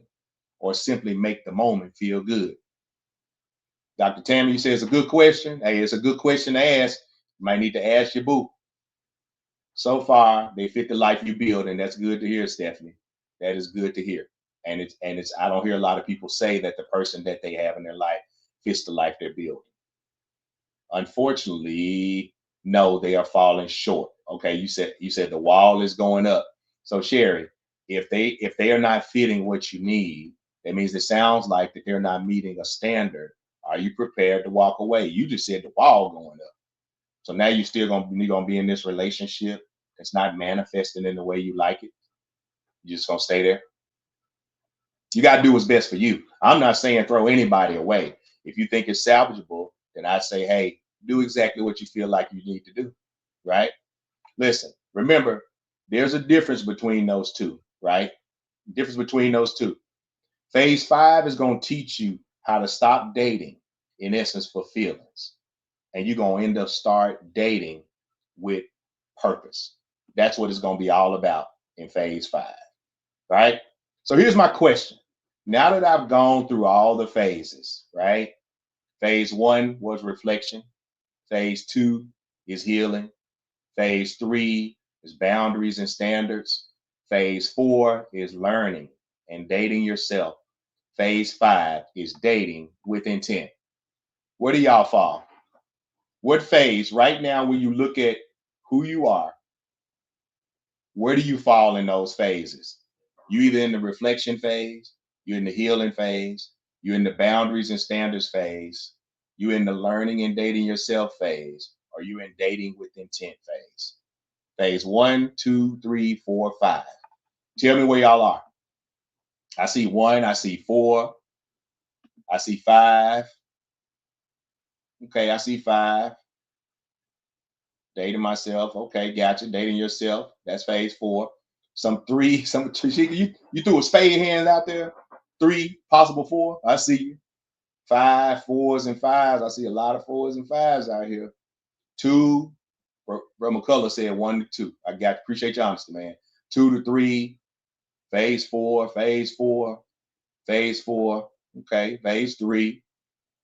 or simply make the moment feel good? Dr. Tammy, you say it's a good question. Hey, it's a good question to ask. You might need to ask your boo. So far, they fit the life you build, and that's good to hear, Stephanie. That is good to hear. And it's I don't hear a lot of people say that the person that they have in their life fits the life they're building. Unfortunately, no, they are falling short. Okay, you said the wall is going up. So Sherry, if they are not fitting what you need, that means it sounds like that they're not meeting a standard. Are you prepared to walk away? You just said the wall going up. So now you're gonna be in this relationship. It's not manifesting in the way you like it. You're just gonna stay there. You gotta do what's best for you. I'm not saying throw anybody away. If you think it's salvageable, then I say, hey, do exactly what you feel like you need to do. Right? Listen, remember, there's a difference between those two, right? Difference between those two. Phase 5 is gonna teach you how to stop dating, in essence, for feelings. and you're going to end up start dating with purpose. That's what it's going to be all about in phase 5, right? So here's my question. Now that I've gone through all the phases, right? Phase 1 was reflection. Phase 2 is healing. Phase 3 is boundaries and standards. Phase 4 is learning and dating yourself. Phase 5 is dating with intent. Where do y'all fall? What phase right now, when you look at who you are, where do you fall in those phases? You either in the reflection phase, you're in the healing phase, you're in the boundaries and standards phase, you're in the learning and dating yourself phase, or you in dating with intent phase. Phase 1, 2, 3, 4, 5. Tell me where y'all are. I see 1, I see 4, I see 5. Okay, I see 5. Dating myself. Okay, gotcha. Dating yourself. That's phase 4. Some 3, some you threw a spade hand out there. 3, possible 4. I see you. 5, 4s and 5s. I see a lot of 4s and 5s out here. 2. Bro McCullough said 1 to 2. I got appreciate your honesty, man. 2 to 3. Phase 4. Phase 4. Phase 4. Okay. Phase 3.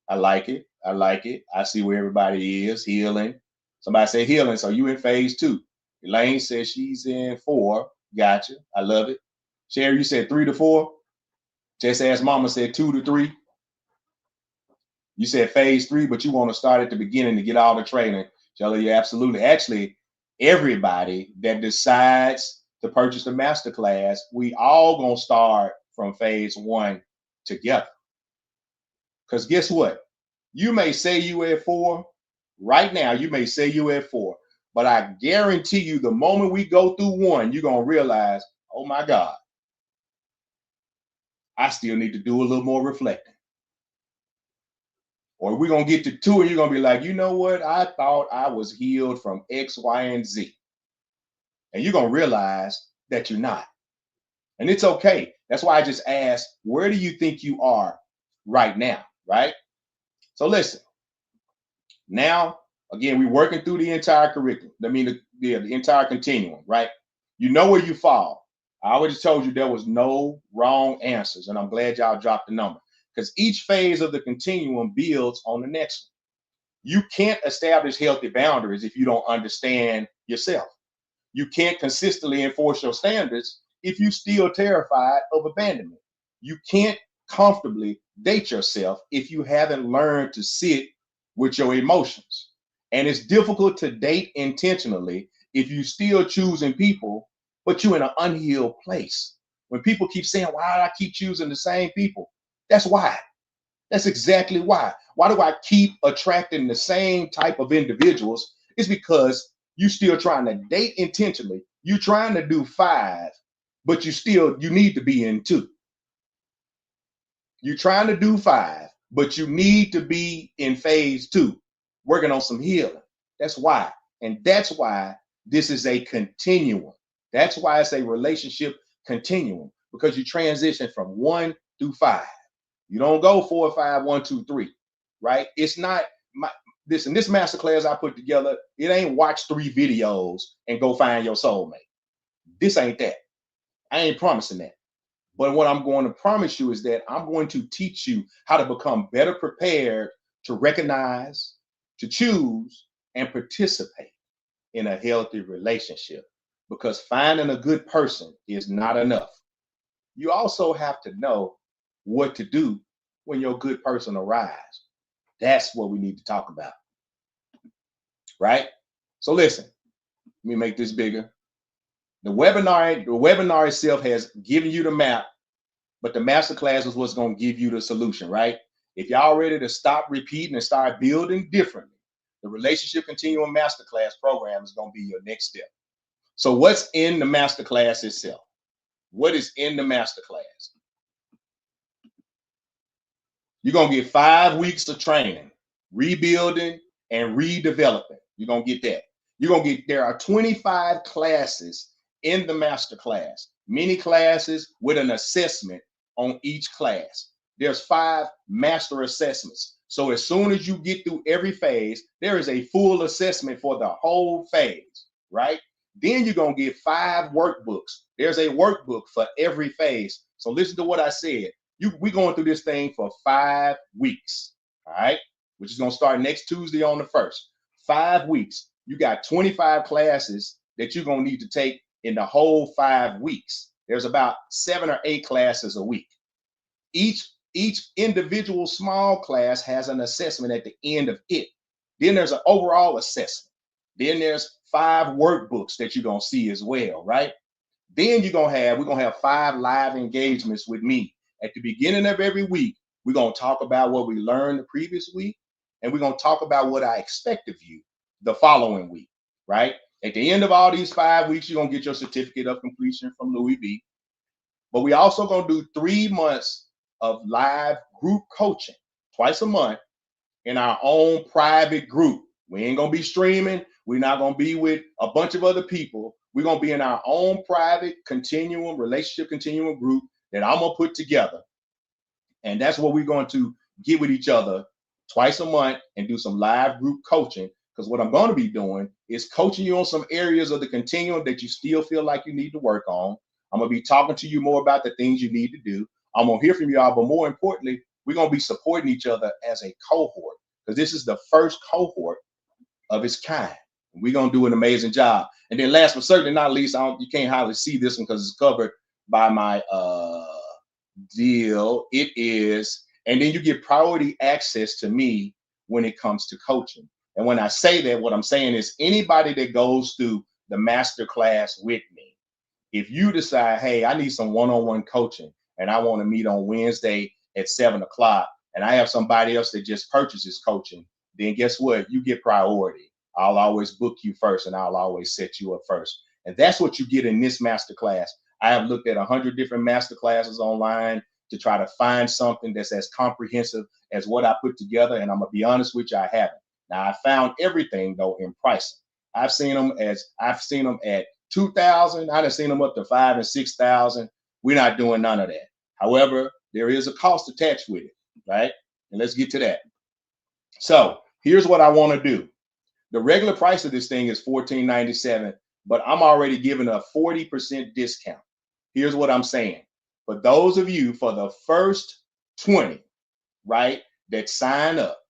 I like it. I like it. I see where everybody is. Healing. Somebody say healing. So you in phase 2. Elaine says she's in 4. Gotcha. I love it. Sherry, you said 3 to 4. Just as Mama said 2 to 3. You said phase 3, but you want to start at the beginning to get all the training. Shelly, yeah, absolutely. Actually, everybody that decides to purchase the masterclass, we all gonna start from phase 1 together. Because guess what? You may say you at 4 right now. You may say you at 4, but I guarantee you, the moment we go through 1, you're gonna realize, oh my God, I still need to do a little more reflecting. Or we're gonna get to 2, and you're gonna be like, you know what? I thought I was healed from X, Y, and Z, and you're gonna realize that you're not, and it's okay. That's why I just asked, where do you think you are right now, right? So listen. Now, again, we're working through the entire curriculum. I mean, the entire continuum, right? You know where you fall. I already told you there was no wrong answers, and I'm glad y'all dropped the number, because each phase of the continuum builds on the next one. You can't establish healthy boundaries if you don't understand yourself. You can't consistently enforce your standards if you're still terrified of abandonment. You can't comfortably date yourself if you haven't learned to sit with your emotions. And it's difficult to date intentionally if you're still choosing people, but you're in an unhealed place. When people keep saying, why do I keep choosing the same people? That's why. That's exactly why. Why do I keep attracting the same type of individuals? It's because you still trying to date intentionally. You're trying to do 5, but you need to be in 2. You're trying to do 5, but you need to be in phase 2, working on some healing. That's why. And that's why this is a continuum. That's why it's a relationship continuum, because you transition from 1 through 5. You don't go 4, 5, 1, 2, 3, right? It's not this masterclass I put together. It ain't watch 3 videos and go find your soulmate. This ain't that. I ain't promising that. But what I'm going to promise you is that I'm going to teach you how to become better prepared to recognize, to choose, and participate in a healthy relationship. Because finding a good person is not enough. You also have to know what to do when your good person arrives. That's what we need to talk about, right? So listen, let me make this bigger. The webinar itself has given you the map, but the masterclass is what's going to give you the solution, right? If y'all ready to stop repeating and start building differently, the Relationship Continuum Masterclass program is going to be your next step. So what's in the masterclass itself? What is in the masterclass? You're going to get 5 weeks of training, rebuilding and redeveloping. You're going to get that. There are 25 classes in the masterclass, mini classes with an assessment on each class. There's 5 master assessments. So as soon as you get through every phase, there is a full assessment for the whole phase, right? Then you're going to get 5 workbooks. There's a workbook for every phase. So listen to what I said. We're going through this thing for 5 weeks, all right? Which is going to start next Tuesday on the 1st. 5 weeks. You got 25 classes that you're going to need to take in the whole 5 weeks. There's about 7 or 8 classes a week. Each individual small class has an assessment at the end of it. Then there's an overall assessment. Then there's 5 workbooks that you're going to see as well, right? Then we're going to have 5 live engagements with me. At the beginning of every week, we're going to talk about what we learned the previous week, and we're going to talk about what I expect of you the following week, right? At the end of all these 5 weeks, you're going to get your certificate of completion from LouieV. But we also going to do 3 months of live group coaching twice a month in our own private group. We ain't going to be streaming. We're not going to be with a bunch of other people. We're going to be in our own private continuum, relationship continuum group that I'm going to put together. And that's what we're going to get with each other twice a month and do some live group coaching. Because what I'm going to be doing is coaching you on some areas of the continuum that you still feel like you need to work on. I'm going to be talking to you more about the things you need to do. I'm going to hear from y'all, but more importantly, we're going to be supporting each other as a cohort, because this is the first cohort of its kind. We're going to do an amazing job. And then last but certainly not least, you can't hardly see this one because it's covered by my deal. It is, and then you get priority access to me when it comes to coaching. And when I say that, what I'm saying is anybody that goes through the master class with me, if you decide, hey, I need some one-on-one coaching and I want to meet on Wednesday at 7 o'clock, and I have somebody else that just purchases coaching, then guess what? You get priority. I'll always book you first, and I'll always set you up first. And that's what you get in this master class. I have looked at 100 different master classes online to try to find something that's as comprehensive as what I put together. And I'm going to be honest with you, I haven't. Now, I found everything, though, in pricing. I've seen them at 2,000. I've seen them up to 5,000 and 6,000. We're not doing none of that. However, there is a cost attached with it, right? And let's get to that. So here's what I want to do. The regular price of this thing is $14.97, but I'm already giving a 40% discount. Here's what I'm saying. For those of you, for the first 20, right, that sign up,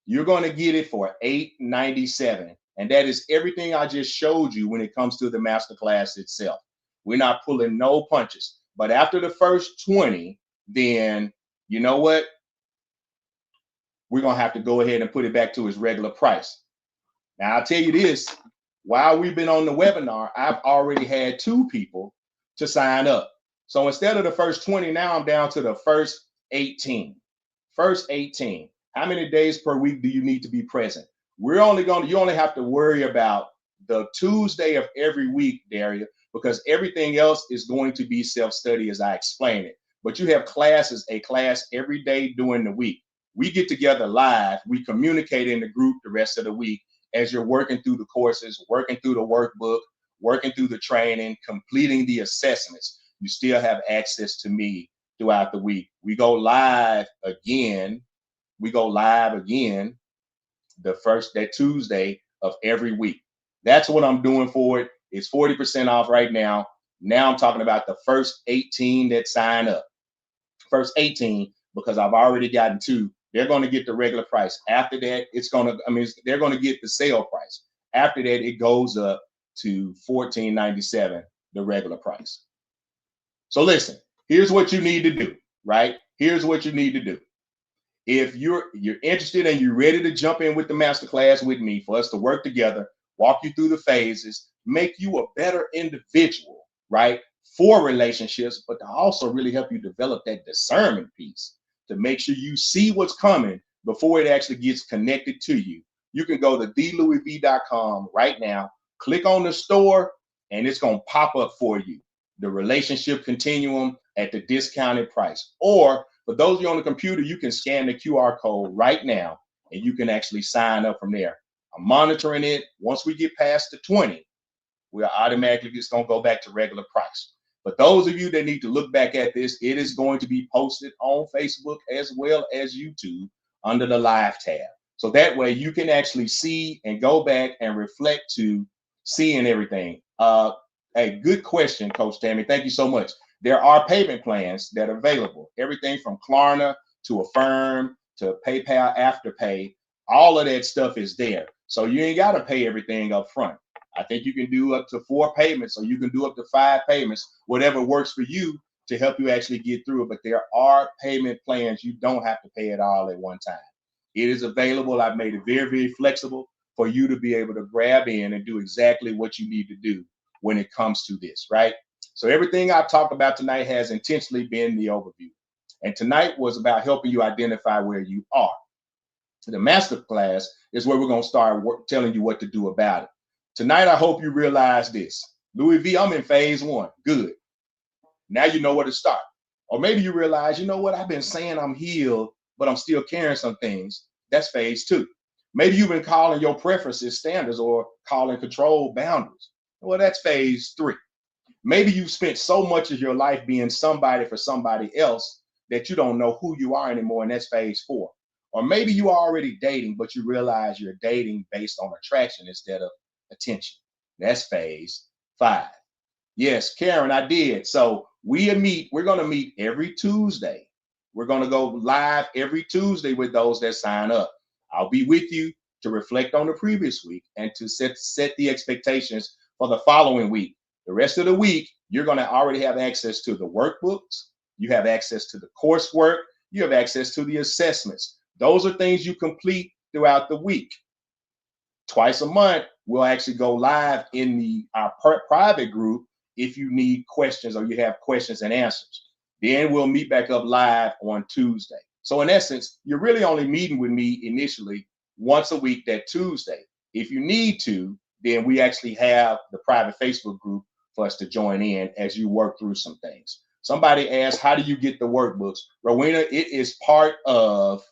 you're going to get it for $8.97. And that is everything I just showed you when it comes to the masterclass itself. We're not pulling no punches. But after the first 20, then you know what? We're going to have to go ahead and put it back to its regular price. Now, I'll tell you this, while we've been on the webinar, I've already had 2 people to sign up. So instead of the first 20, now I'm down to the first 18. First 18. How many days per week do you need to be present? You only have to worry about the Tuesday of every week, Daria, because everything else is going to be self-study as I explain it. But you have a class every day during the week. We get together live. We communicate in the group the rest of the week as you're working through the courses, working through the workbook, working through the training, completing the assessments. You still have access to me throughout the week. We go live again that Tuesday of every week. That's what I'm doing for it. It's 40% off right now. Now I'm talking about the first 18 that sign up. First 18, because I've already gotten 2. They're going to get the regular price. After that, they're going to get the sale price. After that, it goes up to $14.97, the regular price. So listen, here's what you need to do, right? Here's what you need to do. If you're interested and you're ready to jump in with the masterclass with me for us to work together, walk you through the phases, make you a better individual, right? For relationships, but to also really help you develop that discernment piece to make sure you see what's coming before it actually gets connected to you. You can go to thelouiv.com right now, click on the store, and it's going to pop up for you. The relationship continuum at the discounted price. Or for those of you on the computer, you can scan the QR code right now and you can actually sign up from there. I'm monitoring it. Once we get past the 20, we're automatically just going to go back to regular price. But those of you that need to look back at this, it is going to be posted on Facebook as well as YouTube under the live tab. So that way you can actually see and go back and reflect to seeing everything. A good question, Coach Tammy. Thank you so much. There are payment plans that are available. Everything from Klarna to Affirm to PayPal Afterpay. All of that stuff is there. So you ain't got to pay everything up front. I think you can do up to 4 payments, or you can do up to 5 payments, whatever works for you to help you actually get through it. But there are payment plans. You don't have to pay it all at one time. It is available. I've made it very, very flexible for you to be able to grab in and do exactly what you need to do when it comes to this, right? So everything I've talked about tonight has intentionally been the overview. And tonight was about helping you identify where you are. The master class is where we're going to start telling you what to do about it. Tonight, I hope you realize this. LouieV, I'm in phase 1. Good. Now you know where to start. Or maybe you realize, you know what, I've been saying I'm healed, but I'm still carrying some things. That's phase 2. Maybe you've been calling your preferences standards or calling control boundaries. Well, that's phase 3. Maybe you've spent so much of your life being somebody for somebody else that you don't know who you are anymore, and that's phase 4. Or maybe you are already dating, but you realize you're dating based on attraction instead of attention. That's phase 5. Yes, Karen, I did. So we're going to meet every Tuesday. We're going to go live every Tuesday with those that sign up. I'll be with you to reflect on the previous week and to set the expectations for the following week. The rest of the week, you're going to already have access to the workbooks. You have access to the coursework. You have access to the assessments. Those are things you complete throughout the week. Twice a month, we'll actually go live in our private group if you need questions or you have questions and answers. Then we'll meet back up live on Tuesday. So in essence, you're really only meeting with me initially once a week, that Tuesday. If you need to, then we actually have the private Facebook group for us to join in as you work through some things. Somebody asked, how do you get the workbooks? Rowena, it is part of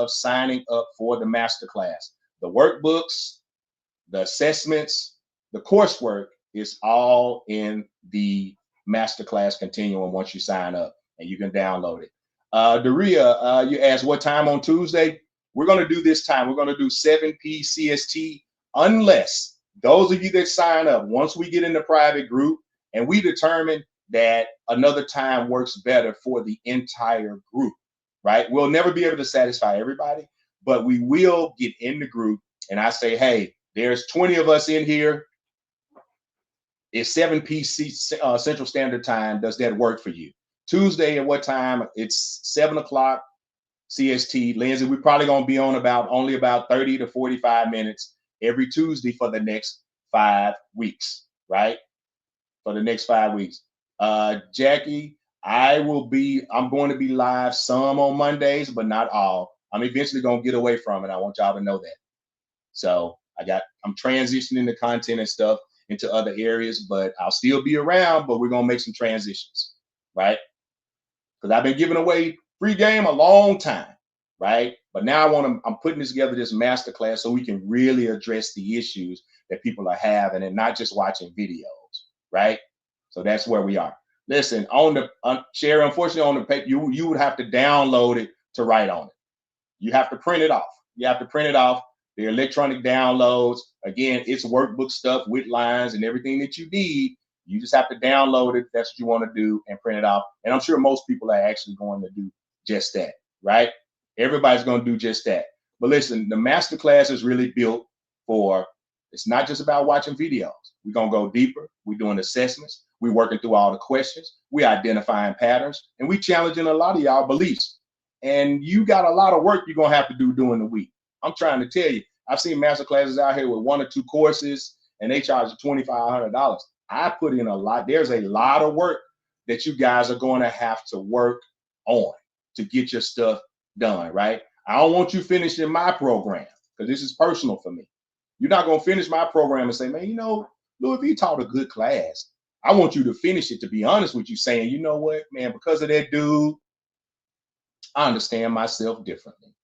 signing up for the masterclass. The workbooks, the assessments, the coursework is all in the masterclass continuum once you sign up, and you can download it. Daria, you asked what time on Tuesday? We're going to do this time. We're going to do 7 p. CST, unless those of you that sign up, once we get in the private group and we determine that another time works better for the entire group, right? We'll never be able to satisfy everybody, but we will get in the group and I say, hey, there's 20 of us in here. It's 7 p. Central Standard Time. Does that work for you? Tuesday at what time? It's 7 o'clock CST. Lindsay, we're probably going to be on only about 30 to 45 minutes every Tuesday for the next 5 weeks, right? For the next 5 weeks. Jackie, I'm going to be live some on Mondays, but not all. I'm eventually going to get away from it. I want y'all to know that. So I'm transitioning the content and stuff into other areas, but I'll still be around, but we're going to make some transitions, right? Because I've been giving away free game a long time, right? But now I'm putting this together, this masterclass, so we can really address the issues that people are having and not just watching videos, right? So that's where we are. Listen, Sherry, unfortunately on the paper, you would have to download it to write on it. You have to print it off. You have to print it off. The electronic downloads, again, it's workbook stuff with lines and everything that you need. You just have to download it. That's what you want to do and print it off. And I'm sure most people are actually going to do just that, right? Everybody's going to do just that. But listen, the masterclass is really built for, it's not just about watching videos. We're going to go deeper. We're doing assessments. We're working through all the questions. We're identifying patterns. And we're challenging a lot of y'all beliefs. And you got a lot of work you're going to have to do during the week. I'm trying to tell you, I've seen master classes out here with 1 or 2 courses, and they charge $2,500. I put in a lot. There's a lot of work that you guys are going to have to work on to get your stuff done, right? I don't want you finishing my program because this is personal for me. You're not going to finish my program and say, man, you know, LouieV taught a good class. I want you to finish it, to be honest with you, saying, you know what, man, because of that dude, I understand myself differently.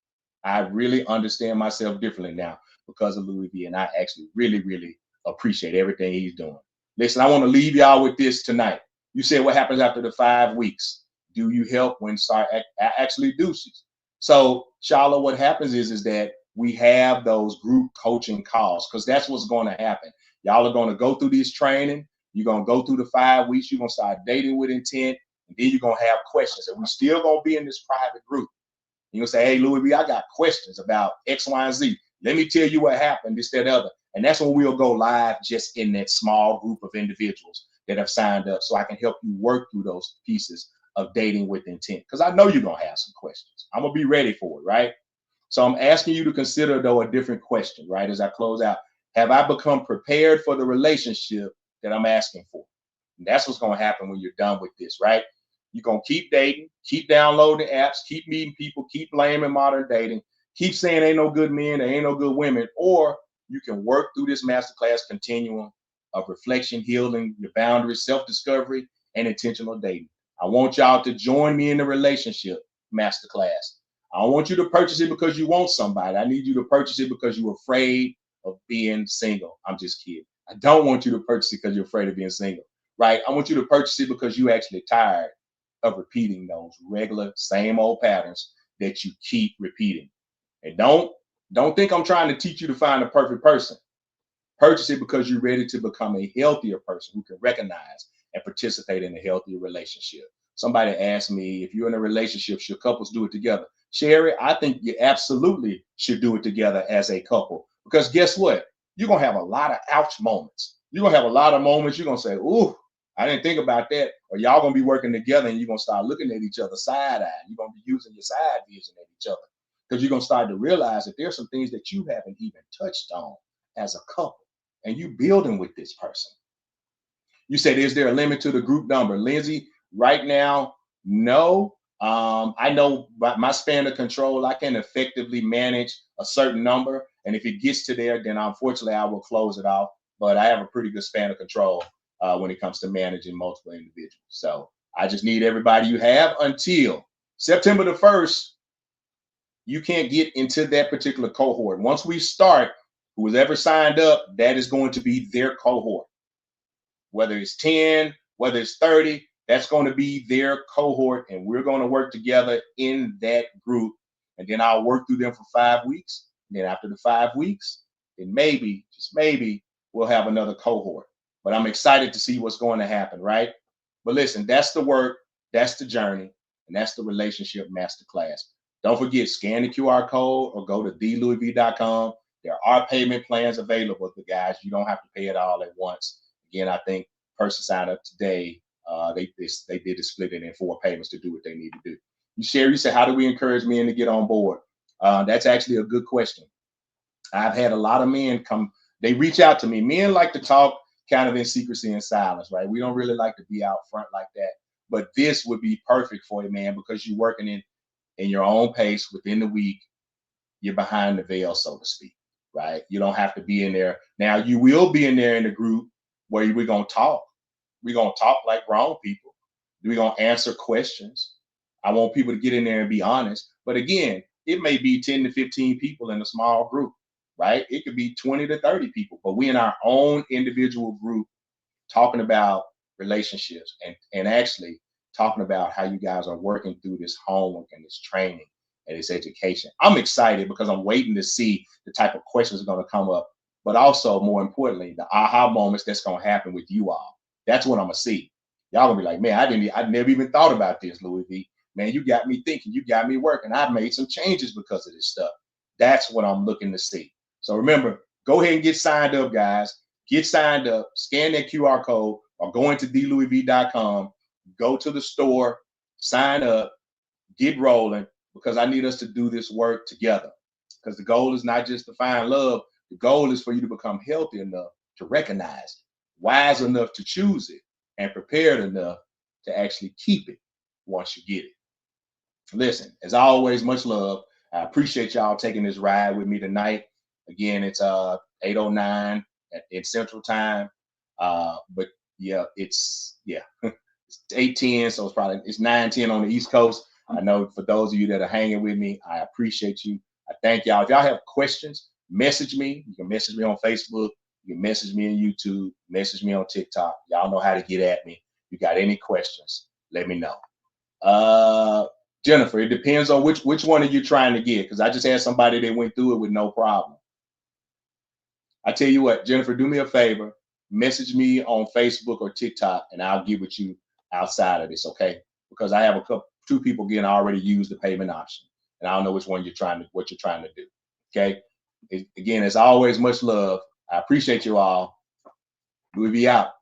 I really understand myself differently now because of LouieV, and I actually really, really appreciate everything he's doing. Listen, I want to leave y'all with this tonight. You said what happens after the 5 weeks? Do you help when actually deuces? So, Shala, what happens is that we have those group coaching calls because that's what's going to happen. Y'all are going to go through this training. You're going to go through the 5 weeks. You're going to start dating with intent. And then you're going to have questions. And we're still going to be in this private group. You're going to say, hey, LouieV, I got questions about X, Y, and Z. Let me tell you what happened, this, that, other. And that's when we'll go live just in that small group of individuals that have signed up so I can help you work through those pieces of dating with intent. Because I know you're going to have some questions. I'm going to be ready for it, right? So I'm asking you to consider, though, a different question, right? As I close out, have I become prepared for the relationship that I'm asking for? And that's what's going to happen when you're done with this, right? You're going to keep dating, keep downloading apps, keep meeting people, keep blaming modern dating, keep saying ain't no good men, there ain't no good women, or you can work through this masterclass continuum of reflection, healing, your boundaries, self-discovery, and intentional dating. I want y'all to join me in the relationship masterclass. I don't want you to purchase it because you want somebody. I need you to purchase it because you're afraid of being single. I'm just kidding. I don't want you to purchase it because you're afraid of being single, right? I want you to purchase it because you're actually tired of repeating those regular same old patterns that you keep repeating. And don't think I'm trying to teach you to find a perfect person. Purchase it because you're ready to become a healthier person who can recognize and participate in a healthier relationship. Somebody asked me, if you're in a relationship, should couples do it together? Sherry, I think you absolutely should do it together as a couple. Because guess what? You're going to have a lot of ouch moments. You're going to have a lot of moments you're going to say, ooh, I didn't think about that. Or y'all going to be working together and you're going to start looking at each other side-eye. You're going to be using your side vision at each other. Because you're going to start to realize that there's some things that you haven't even touched on as a couple. And you building with this person. You said, is there a limit to the group number? Lindsay, right now, no. I know by my span of control, I can effectively manage a certain number. And if it gets to there, then unfortunately, I will close it off. But I have a pretty good span of control when it comes to managing multiple individuals. So I just need everybody you have until September the 1st. You can't get into that particular cohort. Once we start, who's ever signed up, that is going to be their cohort. Whether it's 10, whether it's 30, that's going to be their cohort. And we're going to work together in that group. And then I'll work through them for 5 weeks. And then after the 5 weeks, then maybe, just maybe, we'll have another cohort. But I'm excited to see what's going to happen, right? But listen, that's the work, that's the journey, and that's the relationship masterclass. Don't forget, scan the QR code or go to thelouiv.com. There are payment plans available, guys. You don't have to pay it all at once. Again, I think person signed up today. They did split it in 4 payments to do what they need to do. You said, how do we encourage men to get on board? That's actually a good question. I've had a lot of men come, they reach out to me. Men like to talk kind of in secrecy and silence, right? We don't really like to be out front like that. But this would be perfect for you, man, because you're working in your own pace within the week. You're behind the veil, so to speak, right? You don't have to be in there. Now, you will be in there in the group where we're going to talk. We're going to talk like grown people. We're going to answer questions. I want people to get in there and be honest. But again, it may be 10 to 15 people in a small group, right? It could be 20 to 30 people, but we in our own individual group talking about relationships and actually talking about how you guys are working through this homework and this training and this education. I'm excited because I'm waiting to see the type of questions are going to come up, but also more importantly, the aha moments that's going to happen with you all. That's what I'm going to see. Y'all gonna be like, man, I never even thought about this, LouieV. Man, you got me thinking, you got me working. I've made some changes because of this stuff. That's what I'm looking to see. So remember, go ahead and get signed up, guys. Get signed up, scan that QR code, or go into thelouiv.com, go to the store, sign up, get rolling, because I need us to do this work together. Because the goal is not just to find love, the goal is for you to become healthy enough to recognize it, wise enough to choose it, and prepared enough to actually keep it once you get it. Listen, as always, much love. I appreciate y'all taking this ride with me tonight. Again, it's 8:09 in Central Time. But yeah, it's 8:10, so it's 9:10 on the East Coast. I know for those of you that are hanging with me, I appreciate you. I thank y'all. If y'all have questions, message me. You can message me on Facebook. You can message me on YouTube. Message me on TikTok. Y'all know how to get at me. If you got any questions, let me know. Jennifer, it depends on which one are you trying to get, because I just had somebody that went through it with no problem. I tell you what, Jennifer, do me a favor, message me on Facebook or TikTok, and I'll get with you outside of this, okay? Because I have two people getting already used the payment option, and I don't know which one what you're trying to do, okay? Again, as always, much love. I appreciate you all. LouieV out.